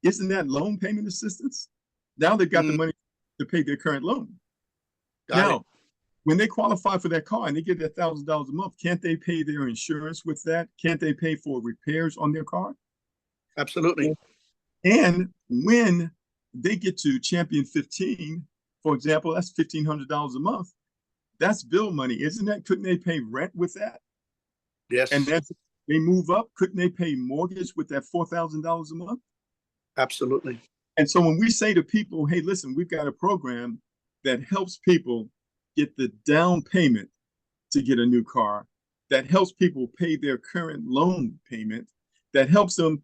Isn't that loan payment assistance? Now they've got the money to pay their current loan. Got it. When they qualify for that car and they get that $1,000 a month, can't they pay their insurance with that? Can't they pay for repairs on their car? Absolutely. And when they get to Champion 15, for example, that's $1,500 a month. That's bill money, isn't that? Couldn't they pay rent with that? Yes. And then they move up, couldn't they pay mortgage with that $4,000 a month? Absolutely. And so when we say to people, hey, listen, we've got a program that helps people get the down payment to get a new car, that helps people pay their current loan payment, that helps them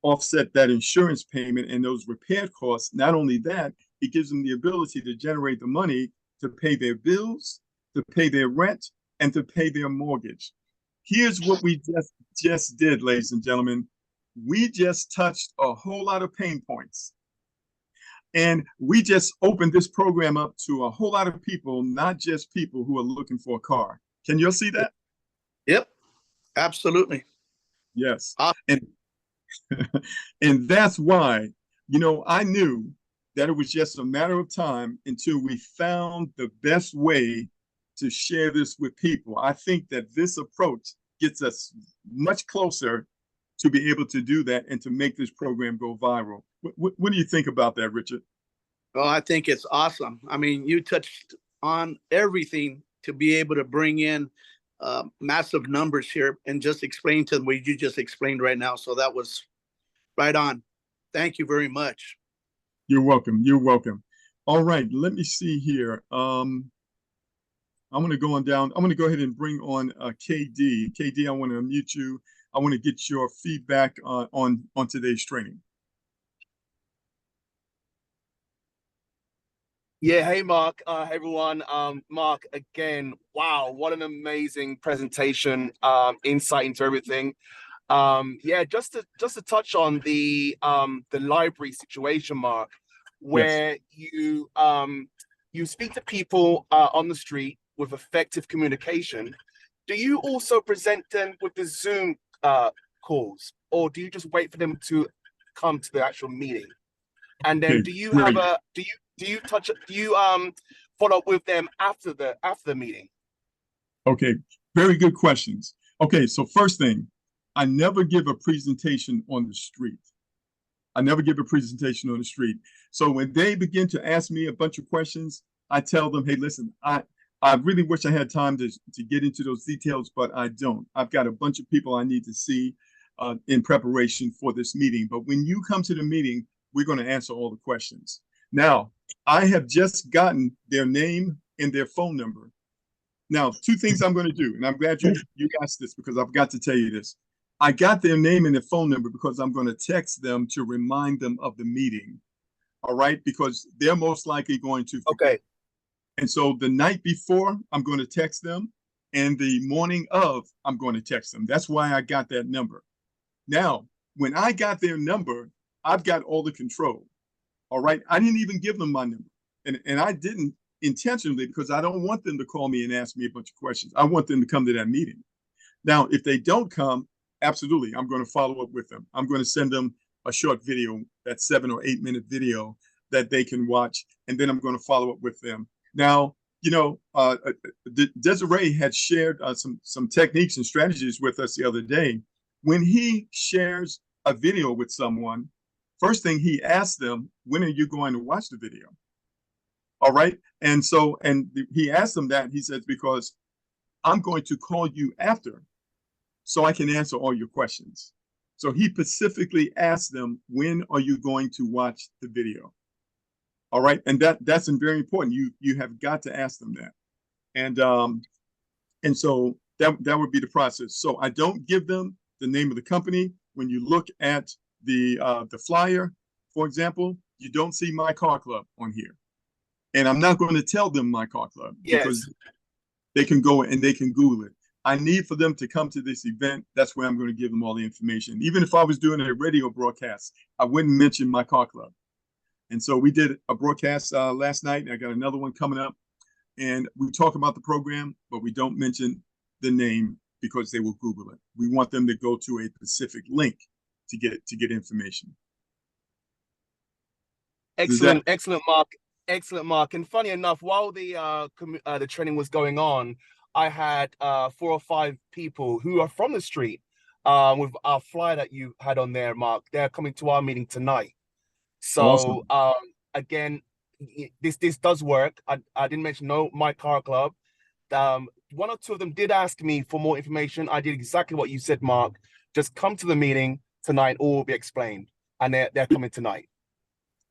offset that insurance payment and those repair costs. Not only that, it gives them the ability to generate the money to pay their bills, to pay their rent, and to pay their mortgage. Here's what we just did, ladies and gentlemen. We just touched a whole lot of pain points. And we just opened this program up to a whole lot of people, not just people who are looking for a car. Can you see that? Yep. Absolutely. Yes. Awesome. And that's why, you know, I knew that it was just a matter of time until we found the best way to share this with people. I think that this approach gets us much closer to be able to do that and to make this program go viral. What do you think about that, Richard? Well, I think it's awesome. I mean, you touched on everything to be able to bring in massive numbers here and just explain to them what you just explained right now. So that was right on. Thank you very much. You're welcome. You're welcome. All right, let me see here. I'm going to go on down. I'm going to go ahead and bring on KD. KD, I want to unmute you. I want to get your feedback on today's training. Yeah, hey Mark, hey everyone. Mark, again, wow, what an amazing presentation, insight into everything. Yeah, just to touch on the library situation, Mark, where you speak to people on the street with effective communication. Do you also present them with the Zoom calls, or do you just wait for them to come to the actual meeting? And then do you have a do you follow up with them after the meeting? Okay, very good questions. Okay, so first thing, I never give a presentation on the street. I never give a presentation on the street. So when they begin to ask me a bunch of questions, I tell them, hey, listen, I really wish I had time to get into those details, but I don't. I've got a bunch of people I need to see. in preparation for this meeting. But when you come to the meeting, we're going to answer all the questions. Now, I have just gotten their name and their phone number. Now, two things I'm going to do, and I'm glad you asked this because I've got to tell you this. I got their name and their phone number because I'm going to text them to remind them of the meeting. All right, because they're most likely going to forget. Okay. And so the night before, I'm going to text them, and the morning of, I'm going to text them. That's why I got that number. Now, when I got their number, I've got all the control. All right, I didn't even give them my number, and I didn't intentionally because I don't want them to call me and ask me a bunch of questions. I want them to come to that meeting. Now, if they don't come, absolutely, I'm going to follow up with them. I'm going to send them a short video, that 7 or 8 minute video that they can watch, and then I'm going to follow up with them. Now, you know, Desiree had shared some techniques and strategies with us the other day. When he shares a video with someone, first thing he asks them, when are you going to watch the video? All right. And so, and he asked them that, he says, because I'm going to call you after so I can answer all your questions. So he specifically asked them, when are you going to watch the video? All right. And that's very important. You have got to ask them that. And so that would be the process. So I don't give them the name of the company. When you look at the flyer, for example, you don't see MyCarClub on here. And I'm not going to tell them MyCarClub because they can go and they can Google it. I need for them to come to this event. That's where I'm going to give them all the information. Even if I was doing a radio broadcast, I wouldn't mention MyCarClub. And so we did a broadcast last night, and I got another one coming up. And we talk about the program, but we don't mention the name because they will Google it. We want them to go to a specific link to get information. Excellent, excellent, Mark. Excellent, Mark. And funny enough, while the training was going on, I had 4 or 5 people who are from the street with our flyer that you had on there, Mark. They're coming to our meeting tonight. So awesome. Again, this does work. I didn't mention MyCarClub. 1 or 2 of them did ask me for more information. I did exactly what you said, Mark. Just come to the meeting tonight, all will be explained. And they're coming tonight.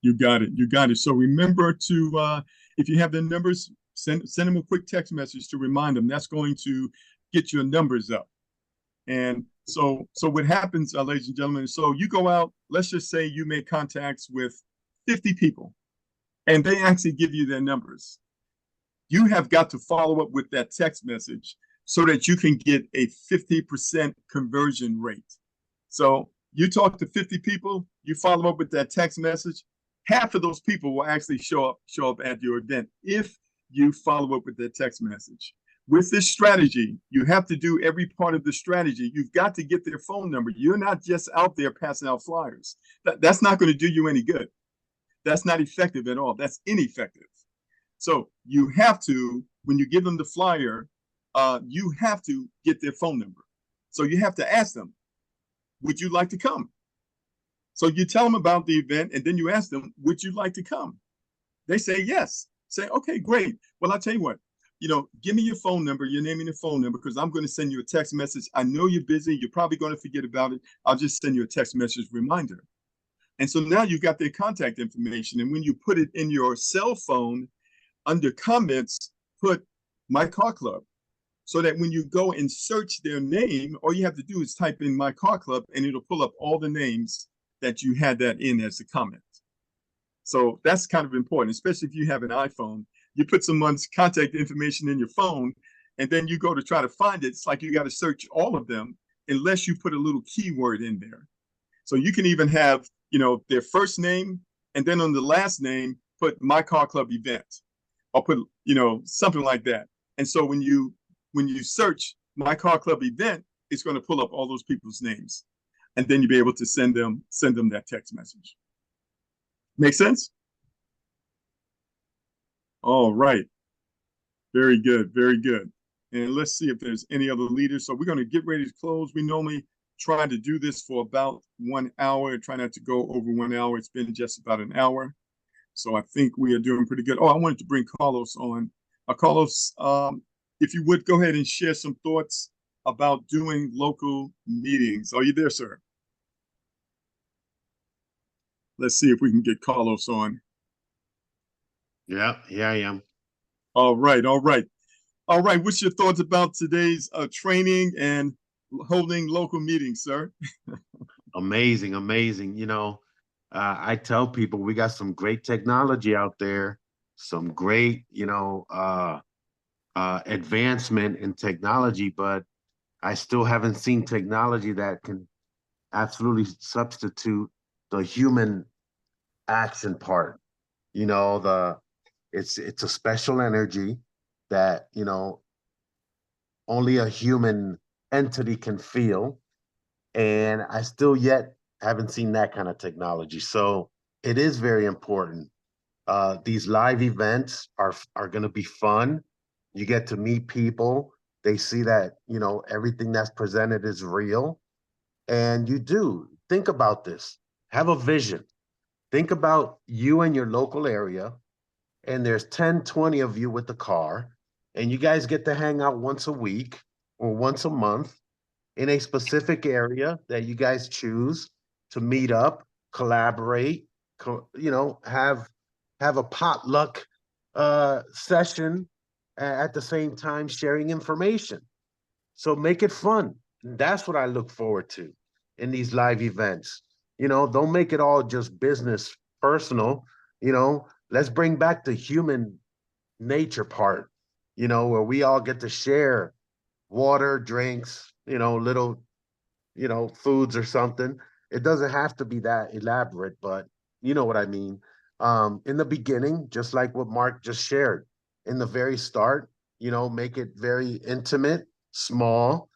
You got it. You got it. So remember to, if you have their numbers, send them a quick text message to remind them. That's going to get your numbers up. And so what happens, ladies and gentlemen, so you go out, let's just say you make contacts with 50 people, and they actually give you their numbers. You have got to follow up with that text message so that you can get a 50% conversion rate. So you talk to 50 people, you follow up with that text message, half of those people will actually show up at your event if you follow up with that text message. With this strategy, you have to do every part of the strategy. You've got to get their phone number. You're not just out there passing out flyers. That's not going to do you any good. That's not effective at all. That's ineffective. So you have to, when you give them the flyer, you have to get their phone number. So you have to ask them, would you like to come? So you tell them about the event, and then you ask them, would you like to come? They say yes. Say, okay, great. Well, I'll tell you what, give me your phone number, your name and your phone number, because I'm going to send you a text message. I know you're busy. You're probably going to forget about it. I'll just send you a text message reminder. And so now you've got their contact information. And when you put it in your cell phone, under comments, put MyCarClub, so that when you go and search their name, all you have to do is type in MyCarClub, and it'll pull up all the names that you had that in as a comment. So that's kind of important, especially if you have an iPhone. You put someone's contact information in your phone, and then you go to try to find it. It's like you got to search all of them unless you put a little keyword in there. So you can even have, their first name, and then on the last name, put MyCarClub event, or put, something like that. And so when you search MyCarClub event, it's going to pull up all those people's names, and then you'll be able to send them that text message. Make sense? All right. Very good. Very good. And let's see if there's any other leaders. So we're going to get ready to close. We normally try to do this for about 1 hour. Try not to go over 1 hour. It's been just about an hour. So I think we are doing pretty good. Oh, I wanted to bring Carlos on. Carlos, if you would go ahead and share some thoughts about doing local meetings. Are you there, sir? Let's see if we can get Carlos on. Yeah, I am. All right, all right. All right, what's your thoughts about today's training and holding local meetings, sir? Amazing, amazing. I tell people we got some great technology out there, some great, advancement in technology, but I still haven't seen technology that can absolutely substitute the human action part. It's a special energy that, only a human entity can feel. And I still yet haven't seen that kind of technology. So it is very important. These live events are going to be fun. You get to meet people. They see that, everything that's presented is real. And you do think about this. Have a vision. Think about you and your local area, and there's 10, 20 of you with the car, and you guys get to hang out once a week or once a month in a specific area that you guys choose to meet up, collaborate, have a potluck session at the same time sharing information. So make it fun. That's what I look forward to in these live events. Don't make it all just business, personal. Let's bring back the human nature part, where we all get to share water, drinks, little, foods or something. It doesn't have to be that elaborate, but you know what I mean. In the beginning, just like what Mark just shared, in the very start, make it very intimate, small.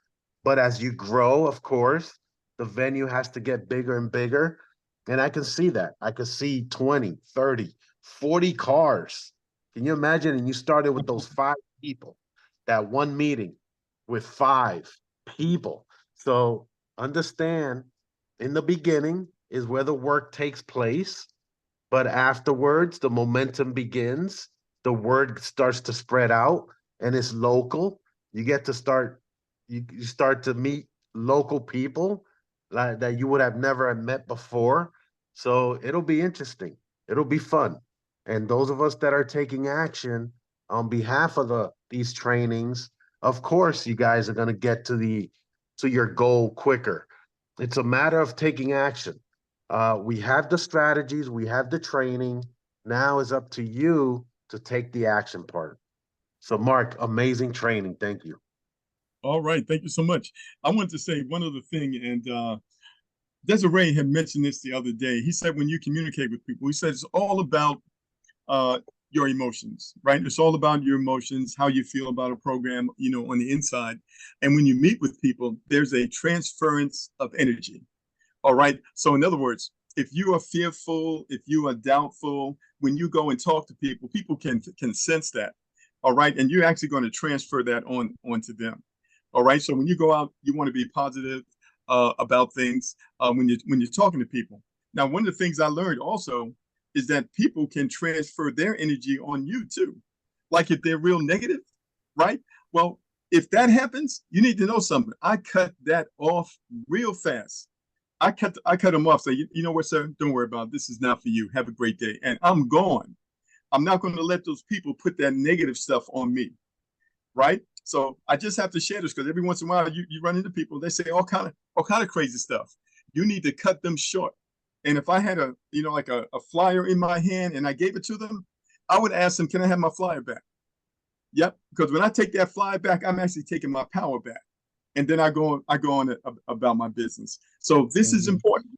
But as you grow, of course, the venue has to get bigger and bigger. And I can see that. I can see 20, 30, 40 cars. Can you imagine? And you started with those 5 people, that one meeting with 5 people. So understand, in the beginning is where the work takes place, but afterwards the momentum begins. The word starts to spread out, and it's local. You get to start, you start to meet local people like that you would have never met before. So it'll be interesting. It'll be fun. And those of us that are taking action on behalf of these trainings, of course, you guys are going to get to your goal quicker. It's a matter of taking action. We have the strategies, we have the training. Now it's up to you to take the action part. So, Mark, amazing training. Thank you. All right, thank you so much. I wanted to say one other thing, and Desiree had mentioned this the other day. He said when you communicate with people, he said it's all about your emotions, right? It's all about your emotions, how you feel about a program, on the inside. And when you meet with people, there's a transference of energy. All right. So in other words, if you are fearful, if you are doubtful, when you go and talk to people, people can sense that. All right. And you're actually going to transfer that onto them. All right. So when you go out, you want to be positive about things when you're talking to people. Now, one of the things I learned also is that people can transfer their energy on you too. Like if they're real negative, right? Well, if that happens, you need to know something. I cut that off real fast. I cut them off. Say, you know what, sir? Don't worry about it. This is not for you. Have a great day. And I'm gone. I'm not going to let those people put that negative stuff on me, right? So I just have to share this because every once in a while you run into people. They say all kind of crazy stuff. You need to cut them short. And if I had a flyer in my hand and I gave it to them, I would ask them, can I have my flyer back? Yep. Because when I take that flyer back, I'm actually taking my power back. And then I go on about my business. So this is important.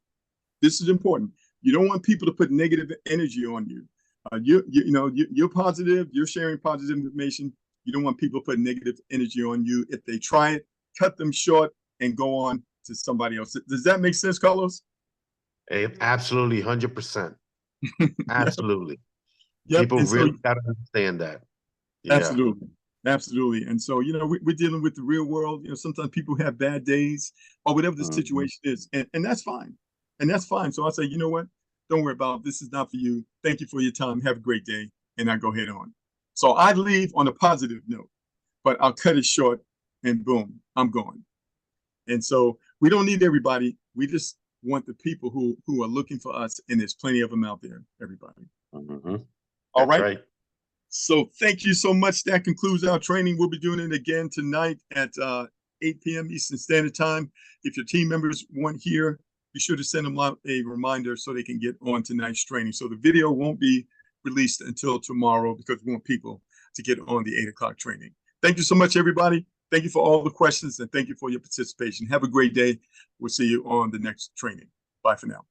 This is important. You don't want people to put negative energy on you. You're positive. You're sharing positive information. You don't want people to put negative energy on you. If they try it, cut them short and go on to somebody else. Does that make sense, Carlos? Absolutely, 100%. Absolutely. Yep. People And really got to understand that. Yeah. Absolutely. Absolutely. And so, we're dealing with the real world. Sometimes people have bad days or whatever the situation is. And that's fine. And that's fine. So I say, you know what? Don't worry about it. This is not for you. Thank you for your time. Have a great day. And I go head on. So I leave on a positive note, but I'll cut it short and boom, I'm gone. And so we don't need everybody. We just want the people who are looking for us, and there's plenty of them out there, everybody. All right. So thank you so much. That concludes our training. We'll be doing it again tonight at 8 p.m. Eastern Standard Time. If your team members weren't here, be sure to send them out a reminder so they can get on tonight's training. So the video won't be released until tomorrow because we want people to get on the 8 o'clock training. Thank you so much, everybody. Thank you for all the questions and thank you for your participation. Have a great day. We'll see you on the next training. Bye for now.